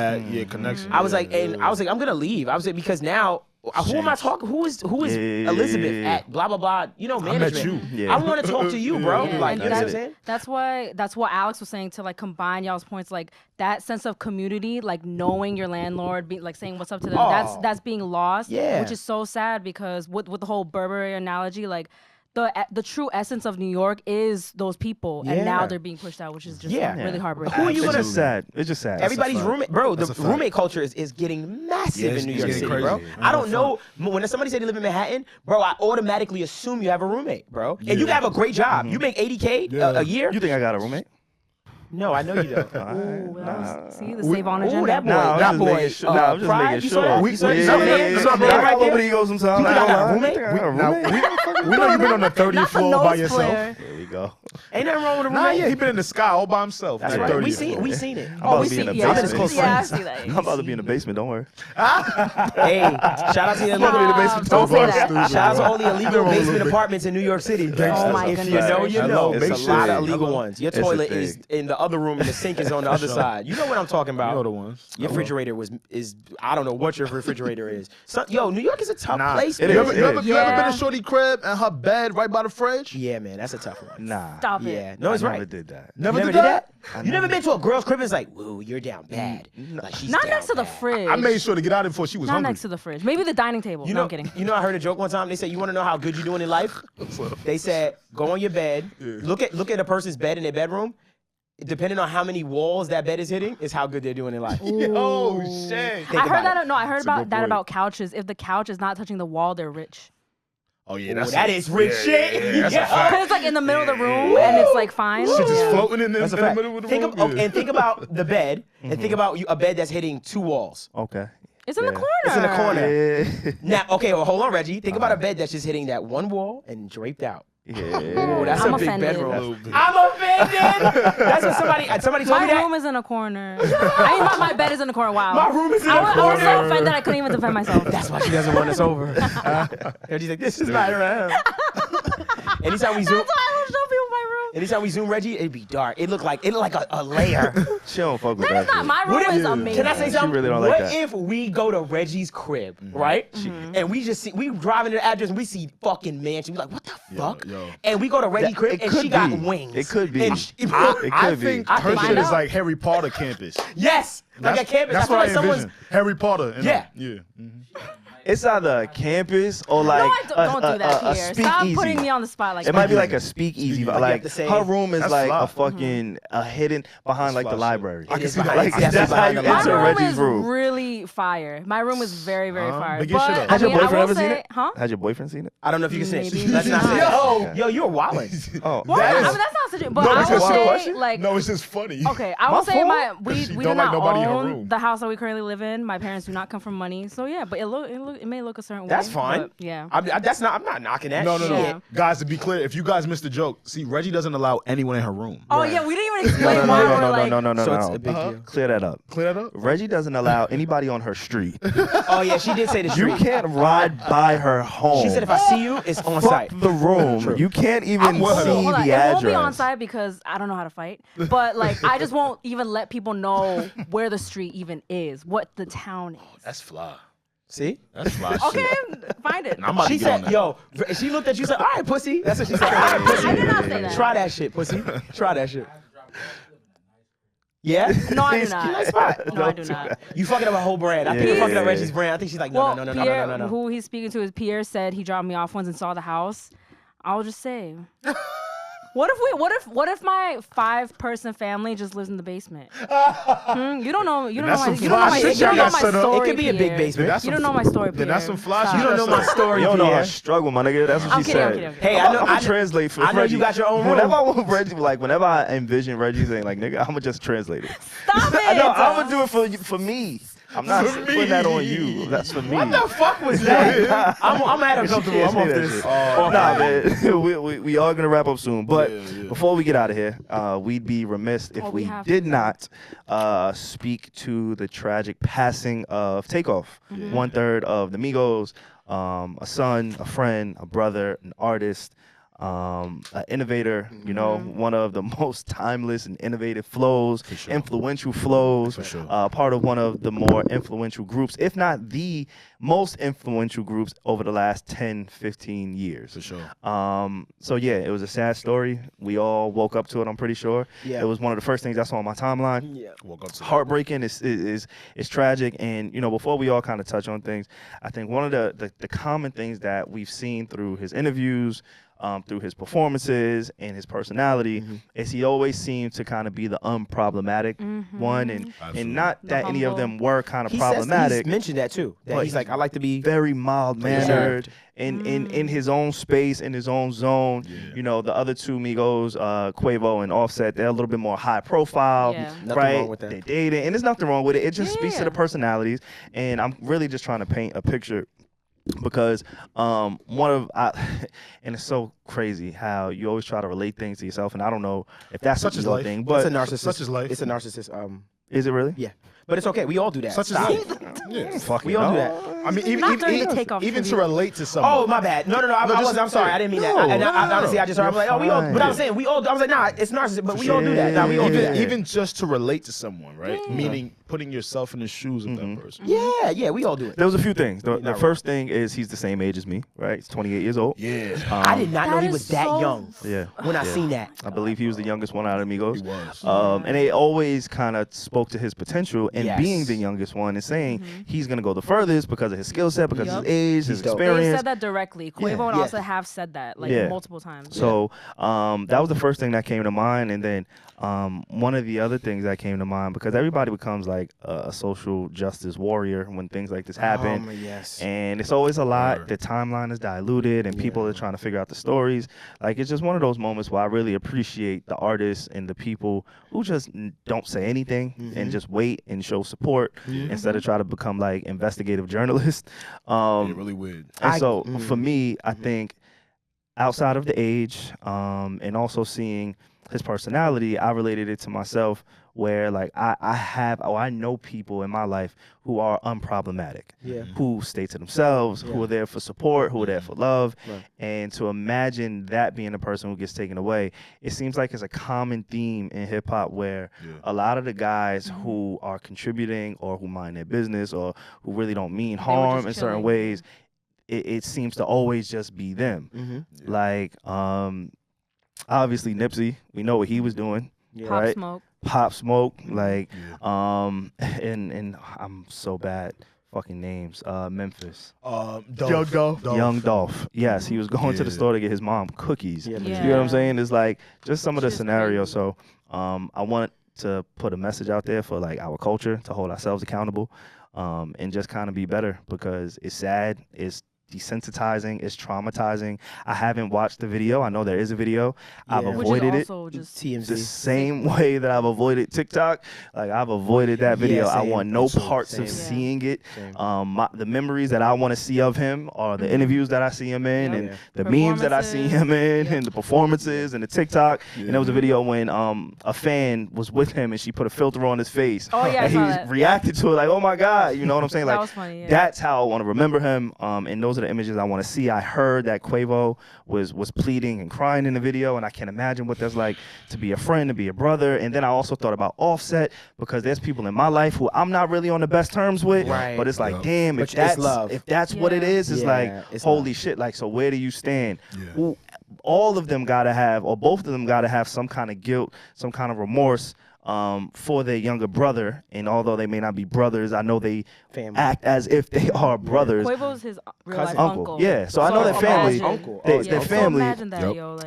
Connection. I was like, I'm going to leave. I was like, because now, who am I talking? Who is Elizabeth at blah, blah, blah, management? I want to talk to you, bro. Like, you know what I'm saying? That's what Alex was saying, to like combine y'all's points, like that sense of community, like knowing your landlord, like saying what's up to them. That's being lost, which is so sad because with the whole Burberry analogy, like the true essence of New York is those people, and now they're being pushed out, which is just really heartbreaking. Who are you gonna? It's just sad. It's just sad. Everybody's roommate, bro. The roommate culture is getting massive in New York City, bro. I don't know. When somebody say they live in Manhattan, bro, I automatically assume you have a roommate, bro. And you have a great job. You make $80K a year. You think I got a roommate? No, I know you don't. See the save on agenda. That boy, Nah, that boy. I'm just making sure. Right Ego sometimes. You got a roommate? We know you've been on the 30th floor by yourself. There we go. Ain't nothing wrong with a Nah, roommate. yeah, he been in the sky all by himself. That's at right. 30th We floor. seen it. I'm about to be in the Yeah, basement. I see that. I'm about to be in the basement. Don't worry. Hey, shout out to the Don't say that. Shout out to all the illegal basement apartments in New York City. Oh my If goodness. you know, you know. It's It's a a lot thing. of illegal ones. Your It's a toilet thing. is in the other room and the sink is on the other side. You know what I'm talking about. You know the ones. Your refrigerator is I don't know what your refrigerator is. So, yo, New York is a tough place. it man. is. You ever been Yeah. to Shorty crib and her bed right by the fridge? Yeah, man, that's a tough one. Nah. Stop it. Yeah, no, it's I right. never did that. You never did that? You never been to a girl's crib and it's like, whoa, you're down bad. Like, she's Not down next to the bad. fridge. I made sure to get out of it before she was Not hungry. next to the fridge. Maybe the dining table. You No, know, I'm kidding. you know, I heard a joke one time. They said, you want to know how good you're doing in life? They said, go on your bed, look at a person's bed in their bedroom. Depending on how many walls that bed is hitting, is how good they're doing in life. Oh shit! Think I heard about that. it. No, I heard a good about that point. about couches. If the couch is not touching the wall, they're rich. Oh yeah, Oh, that is rich shit. That's a fact. Because it's like in the middle of the room and it's like fine. Shit just Yeah. floating in the That's a middle fact. of the Think room. of, and think about the bed, and think about a bed that's hitting two walls. Okay. It's in the corner. It's in the corner. Yeah. Now, okay, well, hold on, Reggie. Think about a bed that's just hitting that one wall and draped out. Oh, that's I'm a big offended. bedroom. I'm offended. That's what somebody told me My that. room is in a corner. I mean, my bed is in the corner. Wow. My room is in I a was so corner. offended I couldn't even defend myself. That's why she doesn't want us over. Reggie's like, this is my room. Anytime we zoom. That's why I don't show people my room. Anytime we zoom Reggie, it'd be dark. It looked like a layer. She don't fuck with That that is not shit. my room. Is amazing. Can I say She something? really don't What like that. if we go to Reggie's crib, right? And we just see, we driving to the address and we see fucking mansion. We like, what the fuck? yo. And we go to Reggie's crib It and could she got be. wings. It could be. And It I could be. think I her think shit so. is like Harry Potter campus. Yes, like a campus. That's I feel what like I someone's. envision. Harry Potter. Yeah. Yeah. It's either a campus or like don't do that a here. Stop speakeasy. putting me on the spot like It that. might be like a speakeasy, but You like have to say- her room is That's like fly. a fucking hidden behind like the fly shit. library. I can is see that. behind- Like it's that's how behind you the My enter room Reggie's is room. really fire. My room is very, very fire. Big shit But up. Has your I mean, I boyfriend will ever seen say, it? huh? Has your boyfriend seen it? I don't know if you can say it. Maybe. Let's not say Yo. it. Yo, you're wildin'. Oh, Well, That I is- mean, that's not such a. But No, I that's will a wild say, question. like, No, it's just funny. okay, I My will say fault? we She do don't like not nobody in her own room. the house that we currently live in. My parents do not come from money, so yeah. But it may look a certain way. That's fine. but yeah. I'm not knocking that. No. shit. Yeah. Guys, to be clear, if you guys missed the joke, see, Reggie doesn't allow anyone in her room. Oh yeah, we didn't even explain no, why no, we're no, like. no, no, no, So no, it's no. a big deal. Clear that up. Clear that up? Reggie doesn't allow anybody on her street. Oh yeah, she did say the You street. can't ride by her home. She said if I see you, it's on Fuck site. the room. You can't even see Hold on. the It won't be on address. site because I don't know how to fight. But like, I just won't even let people know where the street even is, what the town is. That's fly. See? That's fly Okay, shit. find it. I'm about She to get on said, that. "Yo," she looked at you, and said, "All right, pussy." That's what she said. All right, pussy. I did not say that. Try that shit, pussy. Try that shit. Yeah? No, I do Nice not. spot. No, I do not. You fucking up a whole brand. I think Yeah. you're fucking up Reggie's brand. I think she's like, no, Well, no, no, Pierre, no, no, no, no. who he's speaking to is Pierre said he dropped me off once and saw the house. I'll just say, what if my 5-person family just lives in the basement? You don't know. You don't know That's my. some You don't know fly my. shit You don't know y'all my set up. story. It could be a big Pierre. basement. That's You don't some- know my story. Then that's Pierre. some fly Stop. shit. You don't know my story, You don't know Pierre. her struggle, my nigga. That's what I'm she kidding, I'm said. kidding, I'm kidding. Hey, I know. I'm translate for I know Reggie. you got your own room. Whenever I want Reggie, like whenever I envision Reggie saying like, "Nigga," I'm gonna just translate it. Stop it. I know I'm gonna do it for me. I'm not putting that on you. That's for me. What the fuck was that? I'm at her comfortable. I'm off this. Nah, man. we are gonna wrap up soon, but Yeah. before we get out of here, we'd be remiss if Oh, we we have did to. not speak to the tragic passing of Takeoff, 1/3 of the Migos, a son, a friend, a brother, an artist. An innovator, you know, one of the most timeless and innovative flows, sure. influential flows, For sure. part of one of the more influential groups, if not the most influential groups over the last 10, 15 years. For sure. So yeah, it was a sad story. We all woke up to it, I'm pretty sure. Yeah. It was one of the first things I saw on my timeline. Yeah. Woke up to that. Heartbreaking, is tragic. And you know, before we all kind of touch on things, I think one of the common things that we've seen through his interviews, through his performances and his personality, is he always seemed to kind of be the unproblematic one, and Absolutely. not The that any of humble. them were kind of He's problematic. mentioned that too. That But he's like, I like to be. Very mild mannered in his own space, in his own zone. Yeah. You know, the other two Migos, Quavo and Offset, they're a little bit more high profile, Yeah. Nothing right? wrong with that. They dating, and there's nothing wrong with it. It just speaks to Yeah. the personalities, and I'm really just trying to paint a picture. Because and it's so crazy how you always try to relate things to yourself, and I don't know if that's Such a is ego life. thing, It's but a narcissist. such is life. It's a narcissist. is it really? Yeah. But it's okay. We all do that. Such Stop. as yeah. Fucking We all do no. that. I mean, even Not during the Takeoff even to tribute. relate to someone. Oh, my bad. No. I just- wasn't. I'm sorry. I didn't mean that. Honestly, I just heard. I'm like, oh, we all. But I was saying, we all. I was like, nah, it's narcissist, but we all do that. Nah, we all do that. Even just to relate to someone, right? Meaning putting yourself in the shoes of that person. Yeah, we all do it. There was a few things. The not first thing is he's the same age as me, right? He's 28 years old. Yeah. I did not know That he is was that so- young Yeah. when I Yeah. seen that. I believe he was the youngest one out of Migos. He was. And they always kind of spoke to his potential and Yes. being the youngest one and saying he's going to go the furthest because of his skill set, because of his age, his dope. They experience. said that directly. Quavo and Yeah. also have said that like Yeah. multiple times. So that was the first thing that came to mind. And then one of the other things that came to mind, because everybody becomes like a social justice warrior when things like this happen. Yes. And it's always a lot. Word. The timeline is diluted, and people are trying to figure out the stories. Like, it's just one of those moments where I really appreciate the artists and the people who just don't say anything and just wait and show support instead of try to become like investigative journalists. Yeah, really weird. And I- so for me, I think outside of the age and also seeing his personality, I related it to myself where like I know people in my life who are unproblematic, who stay to themselves, who are there for support, who are there for love. And to imagine that being a person who gets taken away, it seems like it's a common theme in hip hop where a lot of the guys who are contributing or who mind their business or who really don't mean harm in certain ways, it seems to always just be them. Like obviously Nipsey, we know what he was doing. Right? Pop Smoke, like, and I'm so bad fucking names. Memphis. Young Dolph. Yes, he was going to the store to get his mom cookies. You know what I'm saying? It's like just some of the scenarios. So I want to put a message out there for like our culture to hold ourselves accountable, and just kind of be better, because it's sad. It's desensitizing, it's traumatizing. I haven't watched the video. I know there is a video. I've avoided it the same way that I've avoided TikTok. Like I've avoided that video. I want no parts of seeing it. The memories that I want to see of him are the interviews that I see him in, and the memes that I see him in, and the performances and the TikTok. And there was a video when a fan was with him and she put a filter on his face. And he reacted to it like, oh my God, you know what I'm saying? Like, that was funny, that's how I want to remember him. And those are the images I want to see. I heard that Quavo was pleading and crying in the video, and I can't imagine what that's like to be a friend, to be a brother. And then I also thought about Offset, because there's people in my life who I'm not really on the best terms with, but it's like, damn, if that's what it is, it's like, holy shit, like, so where do you stand? All of them gotta have, or both of them gotta have some kind of guilt, some kind of remorse for their younger brother. And although they may not be brothers, I know they act as if they are brothers. Quavo's his real life uncle. Yeah, so I know their family. Their family,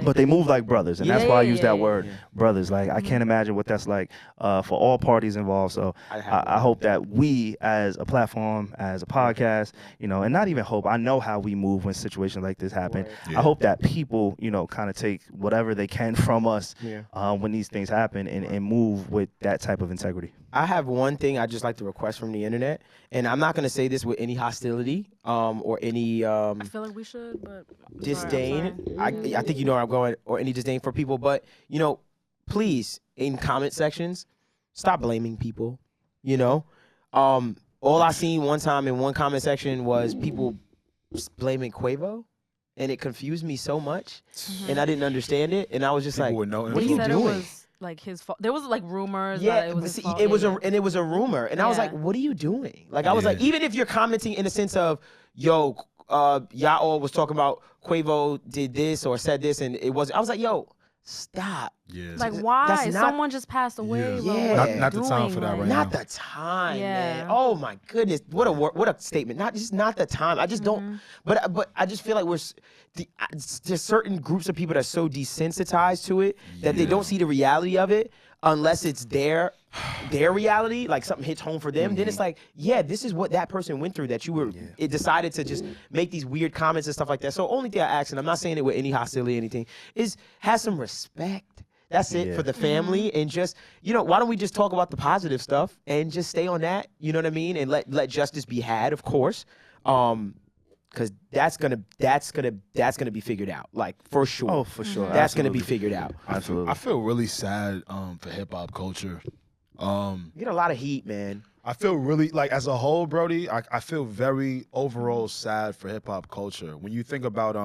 but they move like brothers, and that's why I use that word, brothers. Like I can't imagine what that's like for all parties involved. So I hope that we, as a platform, as a podcast, you know, and not even hope, I know how we move when situations like this happen. I hope that people, you know, kind of take whatever they can from us when these things happen, and move with that type of integrity. I have one thing I just like to request from the internet, and I'm not going to say this with any hostility or any I feel like we should, but disdain. I think you know where I'm going, or any disdain for people, but you know, please, in comment sections, stop blaming people. You know, all I seen one time in one comment section was people blaming Quavo, and it confused me so much, and I didn't understand it, and I was just like, what are you doing? Like his fault. There was like rumors. Yeah, that it was his fault. it was a rumor, and I was like, "What are you doing?" Like I was like, even if you're commenting in the sense of, "Yo, y'all was talking about Quavo did this or said this," and it was, I was like, "Yo, stop." Like why? Someone just passed away. Not the time for that right now. Not the time, man. Oh my goodness, what a statement. Not the time. I just don't. But I just feel like there's certain groups of people that are so desensitized to it that they don't see the reality of it unless it's their reality, like something hits home for them. Then it's like, this is what that person went through, that you were it decided to just make these weird comments and stuff like that. So only thing I ask, and I'm not saying it with any hostility or anything, is have some respect. That's it for the family, and just, you know, why don't we just talk about the positive stuff and just stay on that, you know what I mean? And let justice be had, of course. Because that's gonna be figured out, like, for sure. Oh, for sure. That's gonna be figured out. Absolutely. I feel really sad for hip hop culture. You get a lot of heat, man. I feel really, like, as a whole, Brody, I feel very overall sad for hip hop culture. When you think about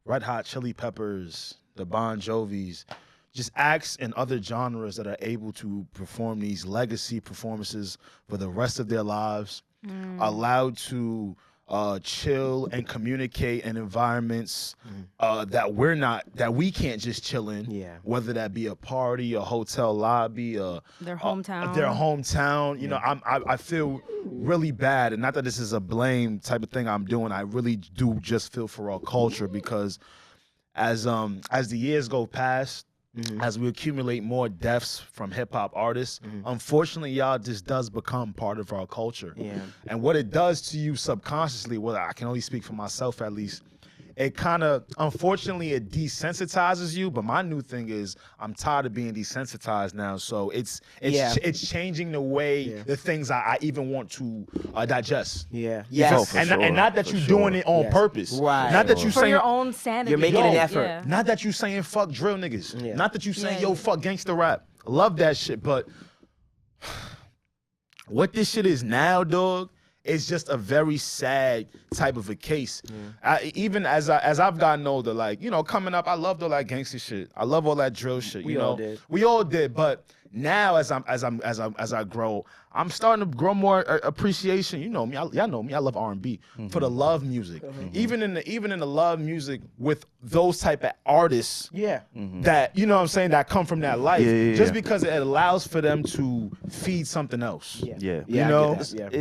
Red Hot Chili Peppers, the Bon Jovis, just acts in other genres that are able to perform these legacy performances for the rest of their lives, allowed to chill and communicate in environments that we can't just chill in, whether that be a party, a hotel lobby, their hometown. You know, I feel really bad, and not that this is a blame type of thing I'm doing. I really do just feel for our culture, because as the years go past, as we accumulate more deaths from hip-hop artists, unfortunately, y'all, this does become part of our culture. And what it does to you subconsciously, well, I can only speak for myself at least, it kind of, unfortunately, it desensitizes you. But my new thing is, I'm tired of being desensitized now. So it's changing the way, the things I even want to digest. And not that you're doing it on purpose. Right. Not that you for saying your own sanity. You're making an effort. Not that you saying fuck drill niggas. Not that you saying yo fuck gangster rap. Love that shit, but what this shit is now, dog, is just a very sad type of a case. Even as I've gotten older, like, you know, coming up, I loved all that gangster shit. I love all that drill shit. We you know, all did. We all did. But now, as I grow, I'm starting to grow more appreciation. You know me, y'all know me. I love R&B for the love music. Even in the love music with those type of artists. Yeah. That, you know what I'm saying, that come from that life. Yeah. Just because it allows for them to feed something else. Yeah. You I know, get that.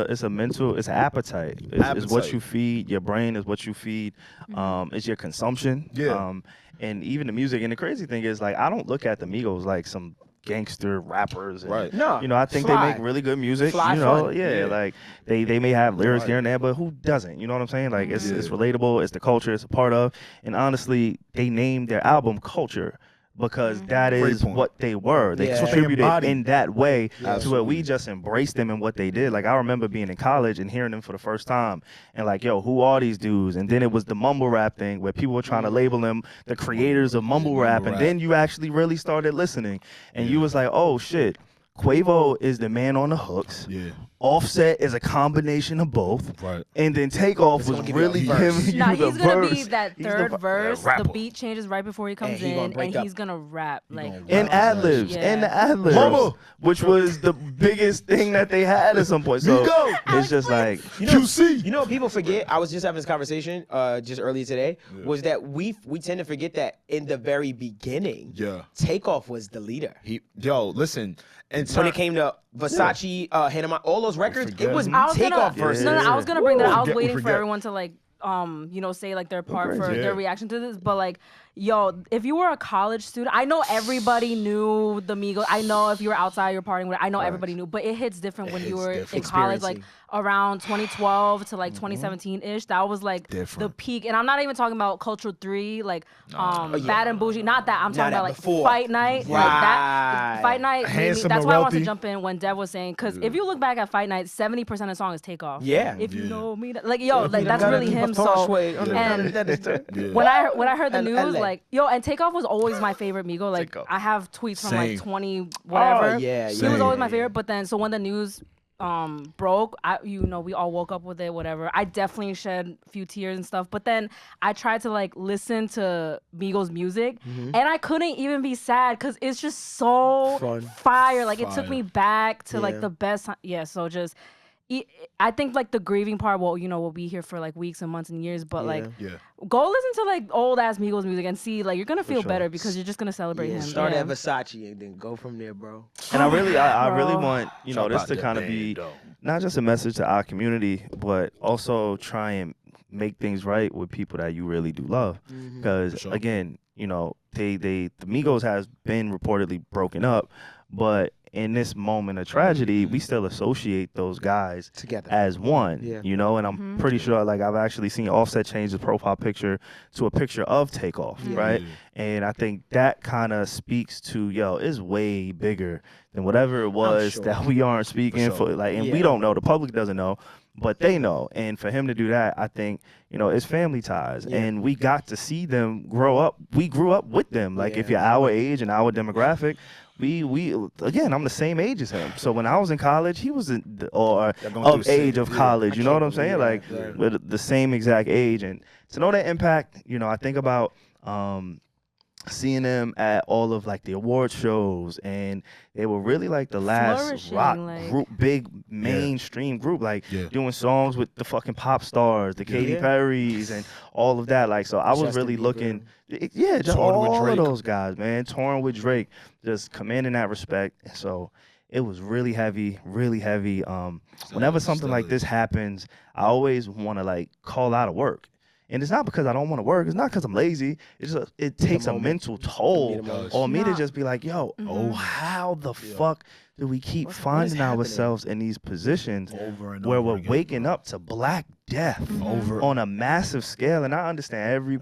It's a mental, it's an appetite. It's what Appetite. you feed. Your brain is what you feed. It's your consumption. Yeah. And even the music. And the crazy thing is, like, I don't look at the Migos like some gangster rappers. And, Right. No, You know, I think fly. they make really good music. Fly you know, fun. yeah, like they may have lyrics here and there, but who doesn't? You know what I'm saying? Like it's relatable. It's the culture. It's a part of. And honestly, they named their album Culture because that Great is point. what they were. They Yeah. contributed Embodied. in that way to where Absolutely. we just embraced them and what they did. Like I remember being in college and hearing them for the first time and like, yo, who are these dudes? And then it was the mumble rap thing where people were trying to label them the creators of mumble rap. And rap. then you actually really started listening and you was like, oh shit, Quavo is the man on the hooks. Yeah. Offset is a combination of both. Right. And then Takeoff was gonna give you a really verse. giving you Nah, the he's gonna verse. be that He's the third fu- verse. The rapper. beat changes right before he comes And he gonna in, break and up. he's gonna rap like. gonna And ad libs, Yeah. and the ad libs, Mama. which was the biggest thing that they had at some point. So Migo. it's just like, QC. You know what people forget? I was just having this conversation just earlier today. Was that we tend to forget that in the very beginning, Yeah. Takeoff was the leader. Listen. And When it came to Versace, Hannah, all those records, it was I was Takeoff gonna, versus. No, I was gonna bring that. I was Forget- waiting for forget. everyone to like, you know, say like their part for crazy. their Yeah. reaction to this. But like, yo, if you were a college student, I know everybody knew the Migos. I know if you were outside, you're partying with. I know everybody knew, but it hits different when you hits were different. in college, like Experiencing. around 2012 to like 2017 ish. That was like the Different. peak. And I'm not even talking about Culture 3, like Bad and Bougie. Not that. I'm talking that about like before. Fight Night. Like that. Right. Fight Night. made me- Handsome that's and why I wanted to Wealthy. jump in when Dev was saying, because if you look back at Fight Night, 70% of the song is Takeoff. Yeah. If you Yeah. know me, like yo, like that's really him. So and when I heard the news, like yo, and Takeoff was always my favorite Migo. Like Takeoff. I have tweets from Same. like 20 whatever. yeah, He yeah, was always yeah, my favorite. But then so when the news broke, we all woke up with it, whatever. I definitely shed a few tears and stuff. But then I tried to like listen to Migos music, and I couldn't even be sad because it's just so Fun. fire. Like it took Fire. me back to like Yeah. the best. Yeah. So just. I think like the grieving part, well, we'll be here for like weeks and months and years, but like Yeah. go listen to like old ass Migos music and see like you're gonna feel sure. better because you're just gonna celebrate him. Start yeah. at Versace and then go from there, bro. and I really Bro. want, Talk this about to the kind of band, be though. not just a message to our community, but also try and make things right with people that you really do love. Because sure. again, the Migos has been reportedly broken up, but in this moment of tragedy, we still associate those guys Together. as one, Yeah. and I'm pretty sure, like, I've actually seen Offset change his profile picture to a picture of Takeoff, right? Yeah. And I think that kind of speaks to, it's way bigger than whatever it was sure. that we aren't speaking sure. for, like, and we Yeah. don't know, the public doesn't know, but they know. And for him to do that, I think, it's family ties. Yeah. And we got to see them grow up. We grew up with them. Like, if Yeah. you're our age and our demographic, we again, I'm the same age as him. So when I was in college, he was going going through of the same- age of yeah. college. You know what I'm saying? believe Like, that. we're the same exact age. And to know that impact, I think about seeing them at all of like the award shows, and they were really like the last Flourishing, rock like- group, big mainstream group, like Yeah. doing songs with the fucking pop stars, the Katy Yeah. Perrys, and all of that. Like, so I was Justin really Bieber. looking, just Touring with all of Drake. those guys, man, touring with Drake, just commanding that respect. So it was really heavy, really heavy. Whenever something still like is. this happens, I always want to like call out of work. And it's not because I don't want to work. It's not because I'm lazy. It's just it takes a moment. mental toll Need a moment. on me to Nah. just be like, yo, how the fuck do we keep What is finding happening? ourselves in these positions Over and where over we're again, waking bro. up to black death Over. on a massive scale? And I understand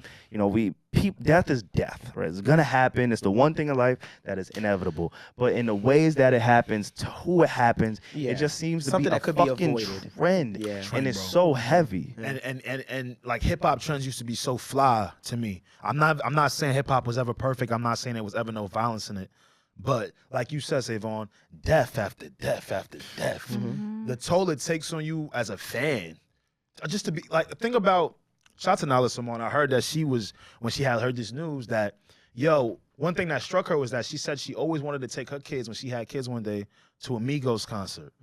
death is death, right? It's gonna happen. It's the one thing in life that is inevitable. But in the ways that it happens, to who it happens, Yeah. it just seems to Something be a that could be fucking avoided. trend. Yeah. And it's bro. so heavy. And like hip hop trends used to be so fly to me. I'm not saying hip hop was ever perfect. I'm not saying there was ever no violence in it. But like you said, Savon, death after death after death. The toll it takes on you as a fan. Just to be like, think about, shout out to Nala Simone. I heard that she was, when she had heard this news, that, yo, one thing that struck her was that she said she always wanted to take her kids, when she had kids one day, to a Migos concert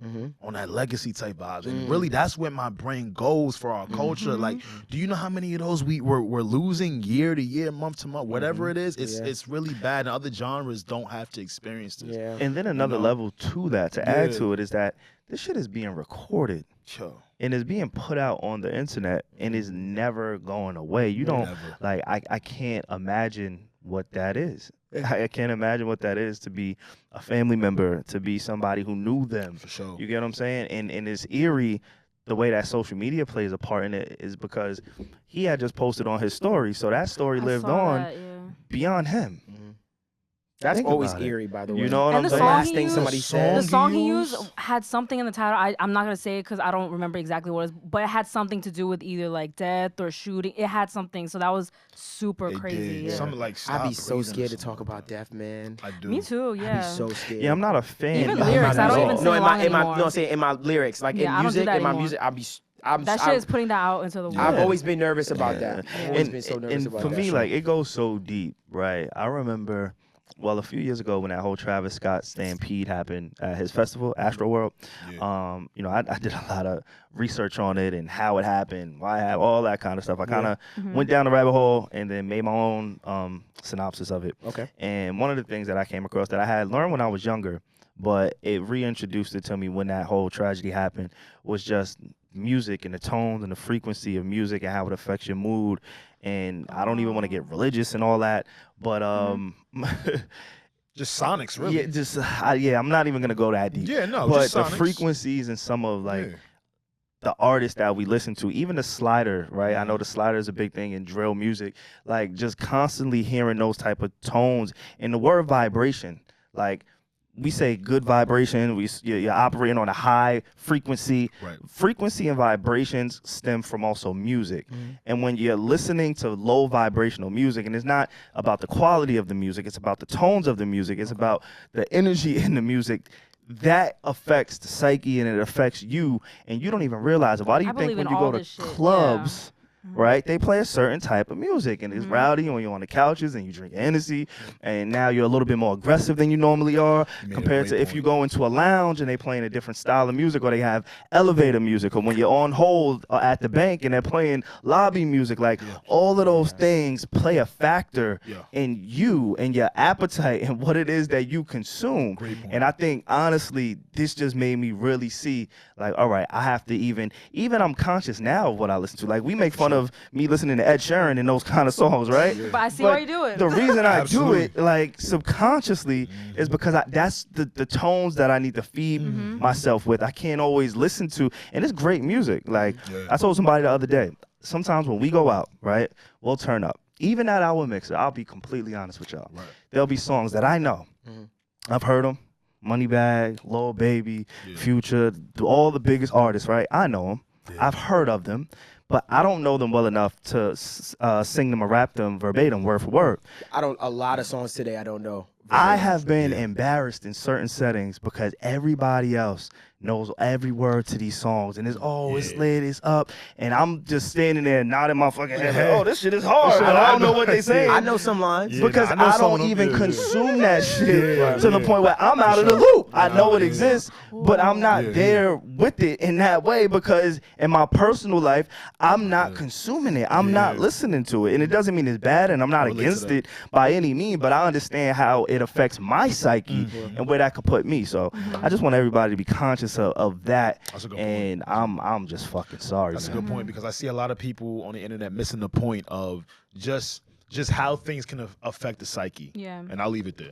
on that legacy type vibes. And really, that's where my brain goes for our culture. Like, do you know how many of those we're losing year to year, month to month, whatever it is? It's really bad. And other genres don't have to experience this. Yeah. And then another level to that, to add to it, is that this shit is being recorded. Sure. And it's being put out on the internet and is never going away. You don't, like, I can't imagine what that is. I can't imagine what that is to be a family member, to be somebody who knew them. For sure. You get what I'm saying? And it's eerie the way that social media plays a part in it, is because he had just posted on his story. So that story lived on beyond him. That's Think always about it. eerie, by the way. You know what And I'm the saying? song Last he thing used- somebody The said. song he used had something in the title. I'm not gonna say it because I don't remember exactly what it was, but it had something to do with either like death or shooting. It had something, so that was super They crazy. did. Yeah. Something like, I'd be stop so breathing or scared to something. talk about death, man. I do. Me too. I'd Yeah. be so scared. Yeah, I'm not a fan. Even of lyrics, that I don't at even all. sing No, in along my, anymore. no, I'm saying in my lyrics, like Yeah, I in don't do music, that in my anymore. music, That shit is putting that out into the world. I've always been nervous about that. Yeah. I've always been so nervous and about for that. me, like, it goes so deep, right? I remember, well, a few years ago when that whole Travis Scott stampede happened at his festival, Astroworld. You know, I did a lot of research on it and how it happened, why it happened, all that kind of stuff. I kind of went down the rabbit hole and then made my own synopsis of it. Okay. And one of the things that I came across that I had learned when I was younger, but it reintroduced it to me when that whole tragedy happened, was just music and the tones and the frequency of music and how it affects your mood. And I don't even want to get religious and all that, but Just sonics, really. yeah, just I'm not even gonna go that deep. Yeah, no, but just the sonics. frequencies and some of like Yeah. the artists that we listen to, even the slider, right? I know the slider is a big thing in drill music. Like, just constantly hearing those type of tones and the word vibration, like, we say good vibration. You're operating on a high frequency. Right. Frequency and vibrations stem from also music. And when you're listening to low vibrational music, and it's not about the quality of the music, it's about the tones of the music, it's about the energy in the music, that affects the psyche and it affects you, and you don't even realize it. Why do you I think believe when in you all go to this shit, clubs, right, they play a certain type of music, and it's rowdy when you're on the couches and you drink Hennessy, and now you're a little bit more aggressive than you normally are made a compared to great if you point. go into a lounge and they playing a different style of music, or they have elevator music, or when you're on hold at the bank and they're playing lobby music. Like, all of those things play a factor in you and your appetite and what it is that you consume. Great point. And I think, honestly, this just made me really see, like, all right, I have to even I'm conscious now of what I listen to. Like, we make fun of me listening to Ed Sheeran and those kind of songs, right? But I see why you do it. The reason I do Absolutely. it, like, subconsciously, is because that's the tones that I need to feed myself with. I can't always listen to, and it's great music. Like, I told somebody the other day, sometimes when we go out, right, we'll turn up. Even at our mixer, I'll be completely honest with y'all. Right. There'll be songs that I know. I've heard them. Moneybagg, Lil Baby, Future, all the biggest artists, right? I know them. I've heard of them, but I don't know them well enough to sing them or rap them verbatim, word for word. A lot of songs today I don't know. I have been embarrassed in certain settings because everybody else knows every word to these songs, and it's it's lit, it's up, and I'm just standing there nodding my fucking head like, oh, this shit is hard, but I don't know what they saying. I know some lines. Because I know I some of don't them, even yeah. consume that shit to the point where I'm out of the loop. I know it exists, but I'm not there with it in that way, because in my personal life, I'm not consuming it. I'm not listening to it. And it doesn't mean it's bad, and I'm not relate to against that. it by any means, but I understand how it affects my psyche and where that could put me. So I just want everybody to be conscious of that. That's a good And I'm just fucking sorry, That's a man. good point, because I see a lot of people on the internet missing the point of just how things can affect the psyche. Yeah. And I'll leave it there.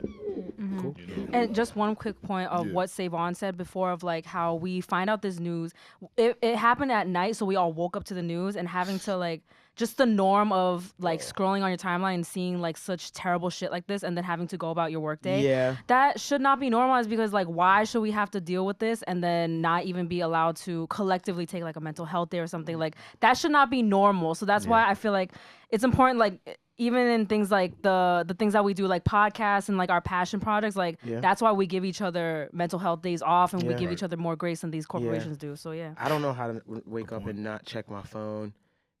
Cool. You know? And just one quick point of what Savon said before, of like how we find out this news. It happened at night, so we all woke up to the news, and having to like just the norm of like scrolling on your timeline and seeing like such terrible shit like this, and then having to go about your workday. Yeah. That should not be normalized, because like, why should we have to deal with this and then not even be allowed to collectively take like a mental health day or something? Like, that should not be normal. So that's why I feel like it's important, like, even in things like the things that we do, like podcasts and like our passion projects, like that's why we give each other mental health days off, and we give each other more grace than these corporations do. So yeah. I don't know how to wake up and not check my phone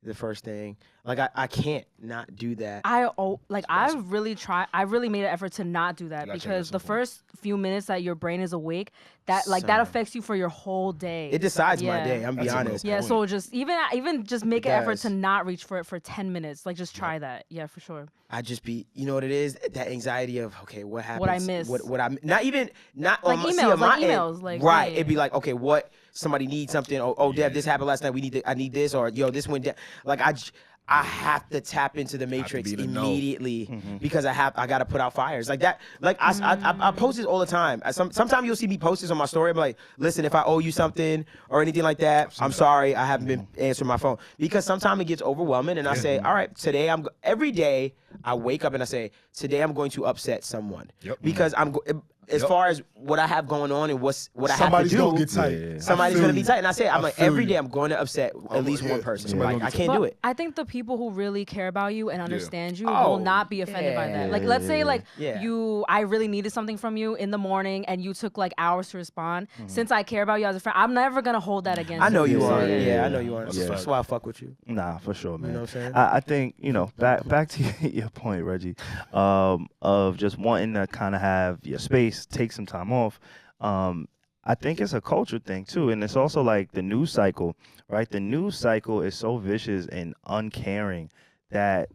the first thing. Like I can't not do that. I really made an effort to not do that, because the first few minutes that your brain is awake, that affects you for your whole day. It decides my day. I'm be honest. Yeah, so just even just make an effort to not reach for it for 10 minutes. Like just try that. Yeah, for sure. I just be, you know what it is? That anxiety of, okay, what happens? What I miss. What I not like emails, right. Yeah. It'd be like, okay, what somebody needs something. Oh, Dev, this happened last night. I need this, or yo, this went down. Like I have to tap into the matrix immediately because I got to put out fires like that. Like I post this all the time. Sometimes you'll see me post this on my story. I'm like, listen, if I owe you something or anything like that, I'm sorry, I haven't been answering my phone, because sometimes it gets overwhelming. And I say, all right, today every day I wake up and I say, today I'm going to upset someone because as far as what I have going on and what I have to do, somebody's gonna get tight. Somebody's gonna be tight, and I say, I'm like, every day I'm going to upset at least one person. Like I can't do it. I think the people who really care about you and understand you will not be offended by that. Like let's say I really needed something from you in the morning and you took like hours to respond. Since I care about you as a friend, I'm never gonna hold that against you. I know you are. Yeah, I know you are. That's why I fuck with you. Nah, for sure, man. You know what I'm saying? I think, back to your point, Reggie, of just wanting to kind of have your space, take some time off. I think it's a culture thing too, and it's also like the news cycle, right? The news cycle is so vicious and uncaring that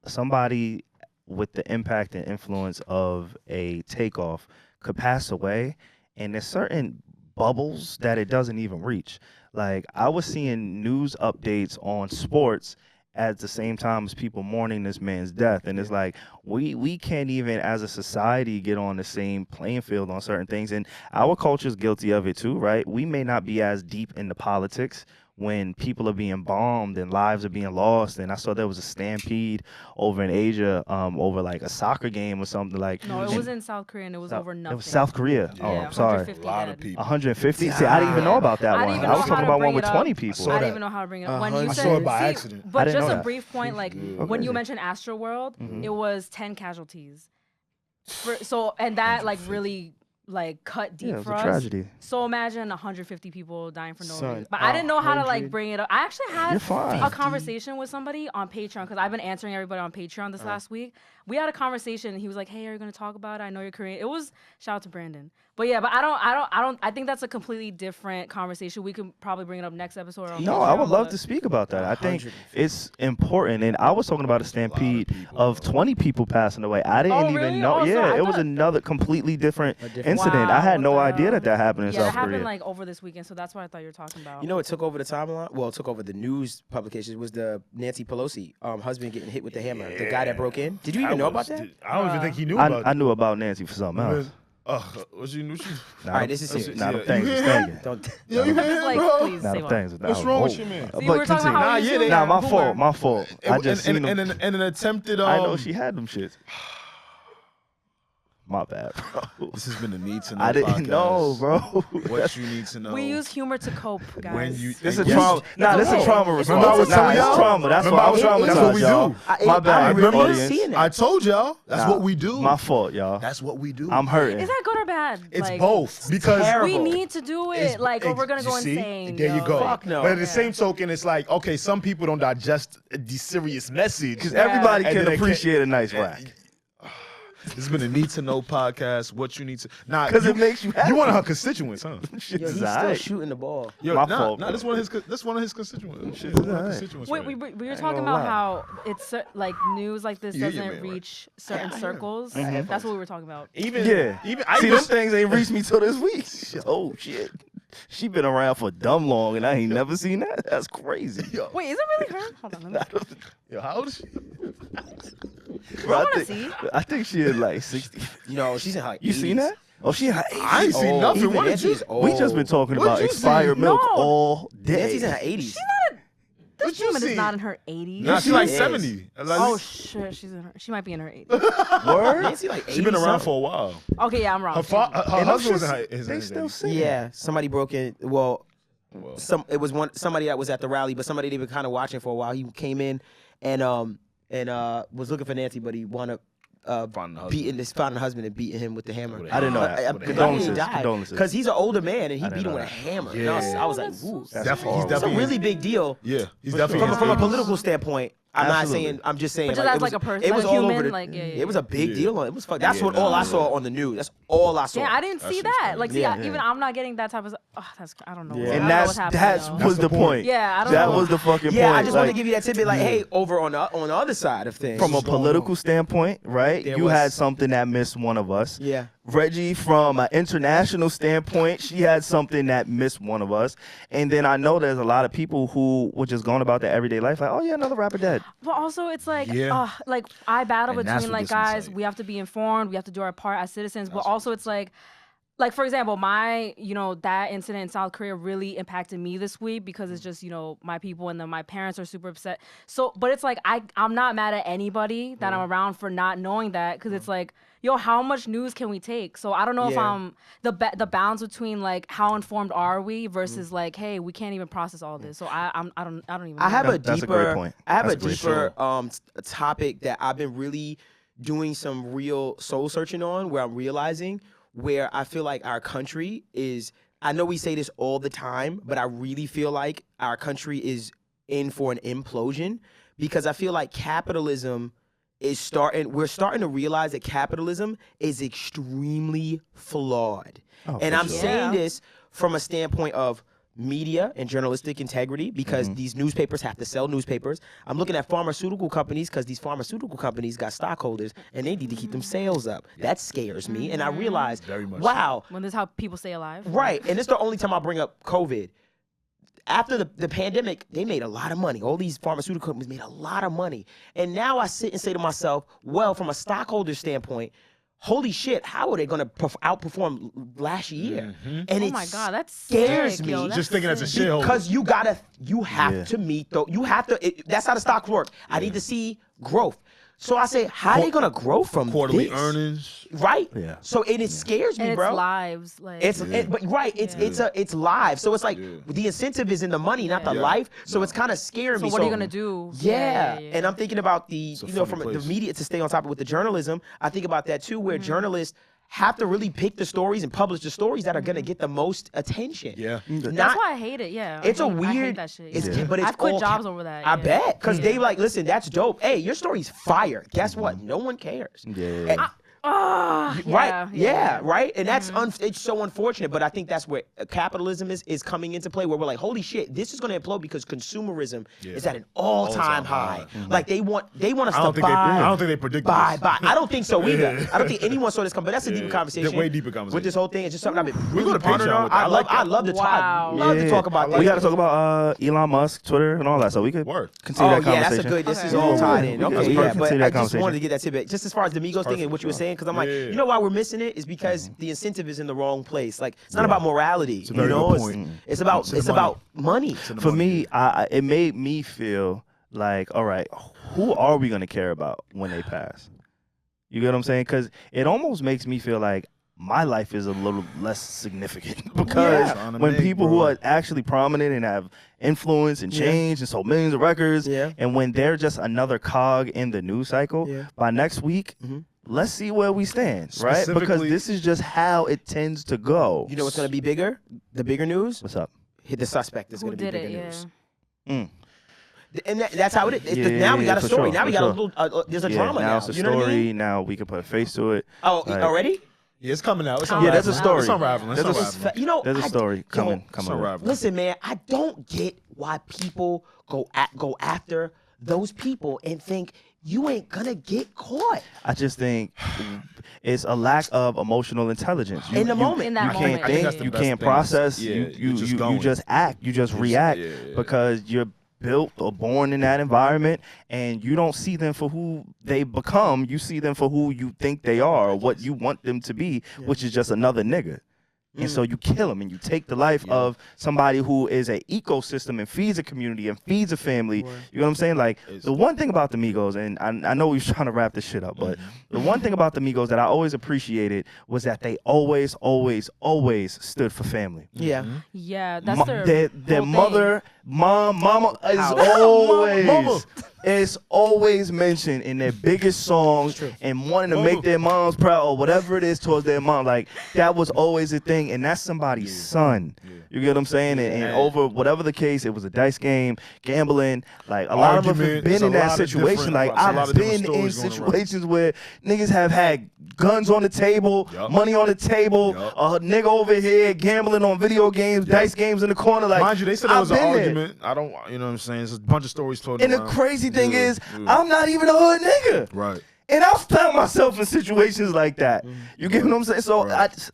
somebody with the impact and influence of a Takeoff could pass away, and there's certain bubbles that it doesn't even reach. Like I was seeing news updates on sports at the same time as people mourning this man's death, and it's like we can't even as a society get on the same playing field on certain things, and our culture is guilty of it too, right? We may not be as deep into politics when people are being bombed and lives are being lost. And I saw there was a stampede over in Asia over like a soccer game or something like. No, it was in South Korea, and it was over nothing. It was South Korea. Yeah, I'm sorry. A lot of people. 150. See, I didn't even know about that one. I was talking about one with 20 people. I didn't even know how to bring it up. When you I said, saw it by accident. But just a brief point, like when you mentioned Astroworld, it was 10 casualties. And that like really like cut deep for us. Tragedy. So imagine 150 people dying for no reason. But I didn't know how to like bring it up. I actually had a conversation with somebody on Patreon, because I've been answering everybody on Patreon this last week. We had a conversation, and he was like, "Hey, are you gonna talk about it? I know you're Korean." It was shout out to Brandon. But yeah, but I think that's a completely different conversation. We could probably bring it up next episode. No, I would love to speak about that. I think it's important. And I was talking about a stampede of 20 people passing away. I didn't even know. It was another completely different incident. I had no idea that happened in South Korea. Yeah, it happened like over this weekend, so that's what I thought you were talking about. You know what took over the timeline? Well, it took over the news publications. Was the Nancy Pelosi husband getting hit with the hammer? The guy that broke in. Did you even know about that? I don't even think he knew about it. I knew about Nancy for something else. What you knew? All right, this is serious. Not them things is thinking. Yo, you hear him, bro? Not them things. What's wrong with you, man? See, we're talking about how my fault. I just seen them. And an attempted. I know she had them shits. My bad, bro. This has been a need to know. I didn't podcast. know, bro. What you need to know. We use humor to cope, guys. This is trauma. This is trauma response. Remember I was telling y'all? Trauma. That's what I was trying to That's what we do. My bad. I told y'all. That's what we do. My fault, y'all. That's what we do. I'm hurting. Is that good or bad? It's both. Because we need to do it. Like, or we're gonna go insane. There you go. Fuck no. But at the same token, it's like, okay, some people don't digest the serious message. Because everybody can appreciate a nice rack. This has been a need to know podcast. What you need to because it makes you happy. You one of her constituents, huh? Yo, he's still shooting the ball. Yo, my fault. No, this one of his constituents. Shit, Wait, we were talking about how it's like news like this doesn't reach certain circles. That's what we were talking about. Even see, them things ain't reached me till this week. Oh shit. She been around for dumb long, and I ain't never seen that. That's crazy. Wait, is it really her? Hold on, let me see. Yo, how old is she? Bro, I think she is like 60. You know, she's in her 80s. You seen that? Oh, she in her 80s. I ain't seen nothing. Even What did Nancy you? is old. We just been talking about expired milk all day. Nancy's in her 80s. She's not. This woman is not in her 80s. Nah, she's like 70. Oh shit, she might be in her 80s. Word? Nancy like 80. She's been around for a while. Okay, yeah, I'm wrong. Her husband was in his They still sing. Yeah, somebody broke in. Well, somebody that was at the rally, but somebody they've been kind of watching for a while. He came in and and was looking for Nancy, but he wound up Finding finding a husband and beating him with the hammer. I didn't know that. Condolences. Because he's an older man and he beat him know with a that. hammer. Yeah. And I was like, ooh. That's Definitely, he's horrible. It's a really big deal. Yeah, he's definitely From a political standpoint. I'm Absolutely. not saying. I'm just saying. But just like, as like a person, it was like a all human, over the. like, yeah. It was a big Yeah. deal. It was fuck. That's Yeah, what all nah, I saw on the news. That's all I saw. Yeah, I didn't see shit's that. crazy. Like, see, Yeah. even I'm not getting that type of. Oh, that's I don't know. Yeah. I don't And know that's what's happening, that though. was the point. Yeah, I don't That know. was the fucking Yeah, point. I just wanted to Like, give you that tidbit. Like, hey, over on the other side of things. from a political standpoint, right? There You was- had something that missed one of us. Yeah. Reggie, from an international standpoint, she had something that missed one of us. And then I know there's a lot of people who were just going about their everyday life like, oh yeah, another rapper dead. But also, it's like, Yeah. like I battle And that's between what like gets me guys. excited. We have to be informed. We have to do our part as citizens. But That's also, it's like for example, my that incident in South Korea really impacted me this week because it's just my people and then my parents are super upset. So, but it's like I'm not mad at anybody that I'm around for not knowing that because it's like, yo, how much news can we take? So I don't know if Yeah. the balance between like how informed are we versus like, hey, we can't even process all this. So I don't even. I have know. a That's a deeper. great point. I have That's a a great deeper topic that I've been really doing some real soul searching on, where I'm realizing where I feel like our country is. I know we say this all the time, but I really feel like our country is in for an implosion because I feel like capitalism is starting. We're starting to realize that capitalism is extremely flawed, and for I'm sure. saying Yeah. this from a standpoint of media and journalistic integrity because Mm-hmm. these newspapers have to sell newspapers. I'm looking at pharmaceutical companies because these pharmaceutical companies got stockholders and they need to keep them sales up. That scares me. And I realize, Very much wow, When this is how people stay alive. right. And it's the only time I bring up COVID. After the pandemic, they made a lot of money. All these pharmaceutical companies made a lot of money. And now I sit and say to myself, well, from a stockholder standpoint, holy shit, how are they going to outperform last year? And Oh it my God, that's scares sick, me. yo, that's Just thinking as a sick. shareholder. Because you have to meet though. You have to. That's how the stocks work. I need to see growth. So I say, how are they gonna grow from quarterly this? earnings. Right. Yeah. So it scares me, And it's bro. lives. Like But right, it's live. So it's like the incentive is in the money, not the life. So it's kind of scaring so me. what are you gonna do? Yeah. And I'm thinking about the a from funny the place. media to stay on top of with the journalism. I think about that too, Mm-hmm. where journalists have to really pick the stories and publish the stories that are gonna get the most attention. Yeah. That's Not why I hate it. Yeah. it's I a hate weird. that shit. It's, yeah. but it's I've quit all jobs over that. I yeah. bet because Yeah. they like, listen, that's dope. Hey, your story's fire. Guess what? No one cares. Yeah. And- Ah, right? yeah. Right. And that's it's so unfortunate. But I think that's where capitalism is coming into play. Where we're like, holy shit, this is going to implode because consumerism is at an all-time high. Like they want us I don't to think buy. I don't think they predicted Buy. this. I don't think so either. I don't think anyone saw this coming. But that's a deeper conversation. Way deeper conversation. With this whole thing, it's just something I've been We're really gonna pondering Patreon on. with that. I love to Wow. talk. Love to talk about that. We got to talk about Elon Musk, Twitter, and all that. So we could Word. continue Oh that yeah, that's conversation. a good. This is Okay. all tied in. We could- Okay, we yeah, could but continue I that just wanted conversation. to get that tidbit. Just as far as the Migos thing and what you were saying, because I'm like, Yeah. you know why we're missing it is because the incentive is in the wrong place. Like it's not about morality. a very you know, good it's, point. it's about It's the money. about money. For me, it made me feel like, all right, who are we gonna care about when they pass? You get what I'm saying? Because it almost makes me feel like my life is a little less significant because Yeah. when people who Bro. are actually prominent and have influence and change and sold millions of records, and when they're just another cog in the news cycle, by next week, let's see where we stand, right? Because Specifically- this is just how it tends to go. You know what's gonna be bigger? The bigger news. What's up? Hit the suspect is Who gonna be did bigger it? Yeah. news. Mm. And that's how it is. Yeah, Now we got a for story. sure, Now we for got a sure. little. There's a Yeah, drama now now. it's a You know what I story. mean? Now we can put a face to it. Oh, Like- already? Yeah, it's coming out. It's Yeah, unraveling. there's a story. It's unraveling. It's There's a- unraveling. You know, There's a story coming. It's unraveling. Listen, man, I don't get why people go after those people and think you ain't gonna get caught. I just think it's a lack of emotional intelligence. In the moment. In that you moment, can't I think think, that's the you best can't thing. process, Yeah, you you're just you going. just act, you just react yeah. because you're built or born in that environment and you don't see them for who they become, you see them for who you think they are or what you want them to be, which is just another nigga. And so you kill them and you take the life of somebody who is an ecosystem and feeds a community and feeds a family. You know what I'm saying? Like the one thing about the Migos, and I know we're trying to wrap this shit up, but the one thing about the Migos that I always appreciated was that they always, always, always stood for family. Yeah. Yeah, that's their Their whole mother, thing. mama is House. always Mama. It's always mentioned in their biggest songs and wanting to make their moms proud or whatever it is towards their mom. Like, that was always a thing, and that's somebody's son. You get what I'm saying? And over whatever the case, it was a dice game, gambling. Like, a lot of us have been in that situation. Like, I've been in situations where niggas have had guns on the table, money on the table, a nigga over here gambling on video games, dice games in the corner. Like, mind you, they said there was an argument. I don't, you know what I'm saying? There's a bunch of stories told. And the crazy thing is, I'm not even a hood nigga. Right. And I've found myself in situations like that. You get what I'm saying? So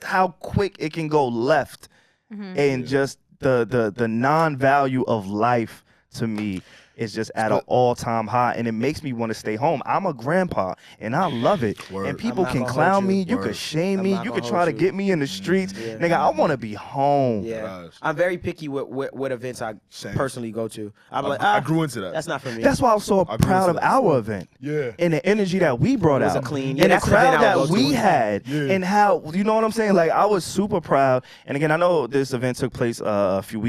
how quick it can go left, and just the non-value of life to me is just at an all-time high, and it makes me want to stay home. I'm a grandpa, and I love it. And people can clown me, you could shame me, you could try to get me in the streets. Nigga, I want to be home. I'm very picky with what events I personally go to. I'm like, I grew into that. That's not for me. That's why I'm so proud of our event. And the energy that we brought out. It was a clean, and the crowd that we had. And how, you know what I'm saying? Like, I was super proud. And again, I know this event took place a few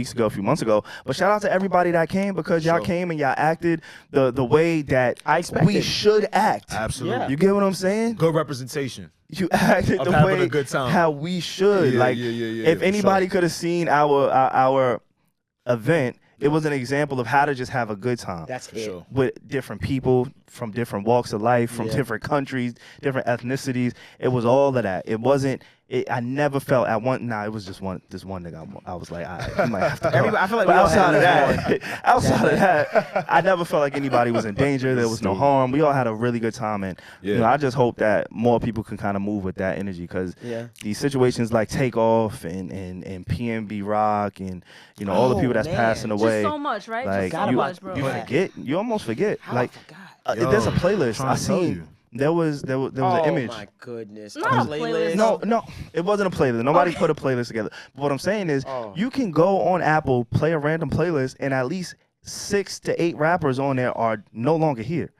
months ago, but shout out to everybody that came, because y'all came and y'all acted the way that we should act. Absolutely. You get what I'm saying? Good representation. You acted the way how we should. If anybody could have seen our event, it was an example of how to just have a good time. That's it. With different people from different walks of life, from different countries, different ethnicities. It was all of that. It wasn't. I never felt at one. Nah, it was just this one nigga. I was like, I might have to go. I feel like but outside of that, I never felt like anybody was in danger. There was no harm. We all had a really good time, and you know, I just hope that more people can kind of move with that energy, because these situations like Takeoff and PNB Rock and you know all the people that's passing away. Just so much, right? Like, just so much, bro. You forget. You almost forget. How like, there's a playlist I seen. There was an image. Oh my goodness! Not a playlist. No, it wasn't a playlist. Nobody put a playlist together. But what I'm saying is, you can go on Apple, play a random playlist, and at least 6 to 8 rappers on there are no longer here.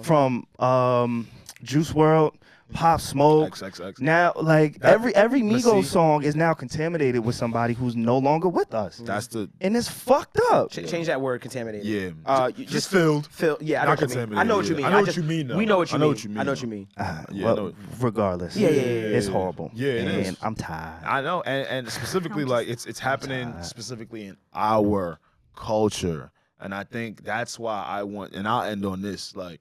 From Juice WRLD, Pop Smoke. XXX. Now, like every Migos song is now contaminated with somebody who's no longer with us. And it's fucked up. Change that word, contaminated. Yeah. Just filled. Yeah, I know what you mean. I know what you mean. Though. We know what you mean. I know what you mean. Regardless. It's horrible. Yeah, it is. And I'm tired. I know, and specifically, like it's happening specifically in our culture, and I think that's why I want, and I'll end on this, like.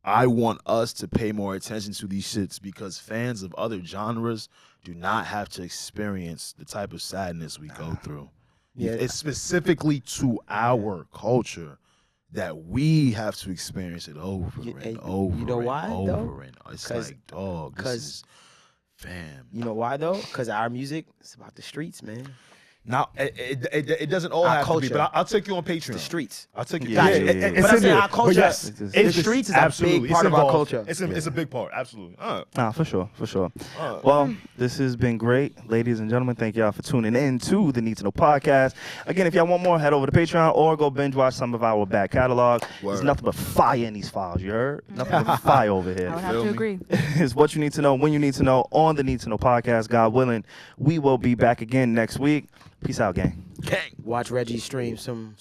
I want us to pay more attention to these shits, because fans of other genres do not have to experience the type of sadness we go through. It's specifically to our culture that we have to experience it over and over. You know why, though? It's like, dog, this is fam. You know why, though? Because our music is about the streets, man. Now, it doesn't all have to be, but I'll take you on Patreon. The streets. I'll take you. But I'm saying our culture, the streets is a big part of our culture. It's a big part, absolutely. For sure. Well, this has been great. Ladies and gentlemen, thank y'all for tuning in to the Need to Know podcast. Again, if y'all want more, head over to Patreon or go binge watch some of our back catalog. There's nothing but fire in these files, you heard? Nothing but fire over here. I would have to agree. It's what you need to know, when you need to know, on the Need to Know podcast. God willing, we will be back again next week. Peace out, gang. Watch Reggie stream soon.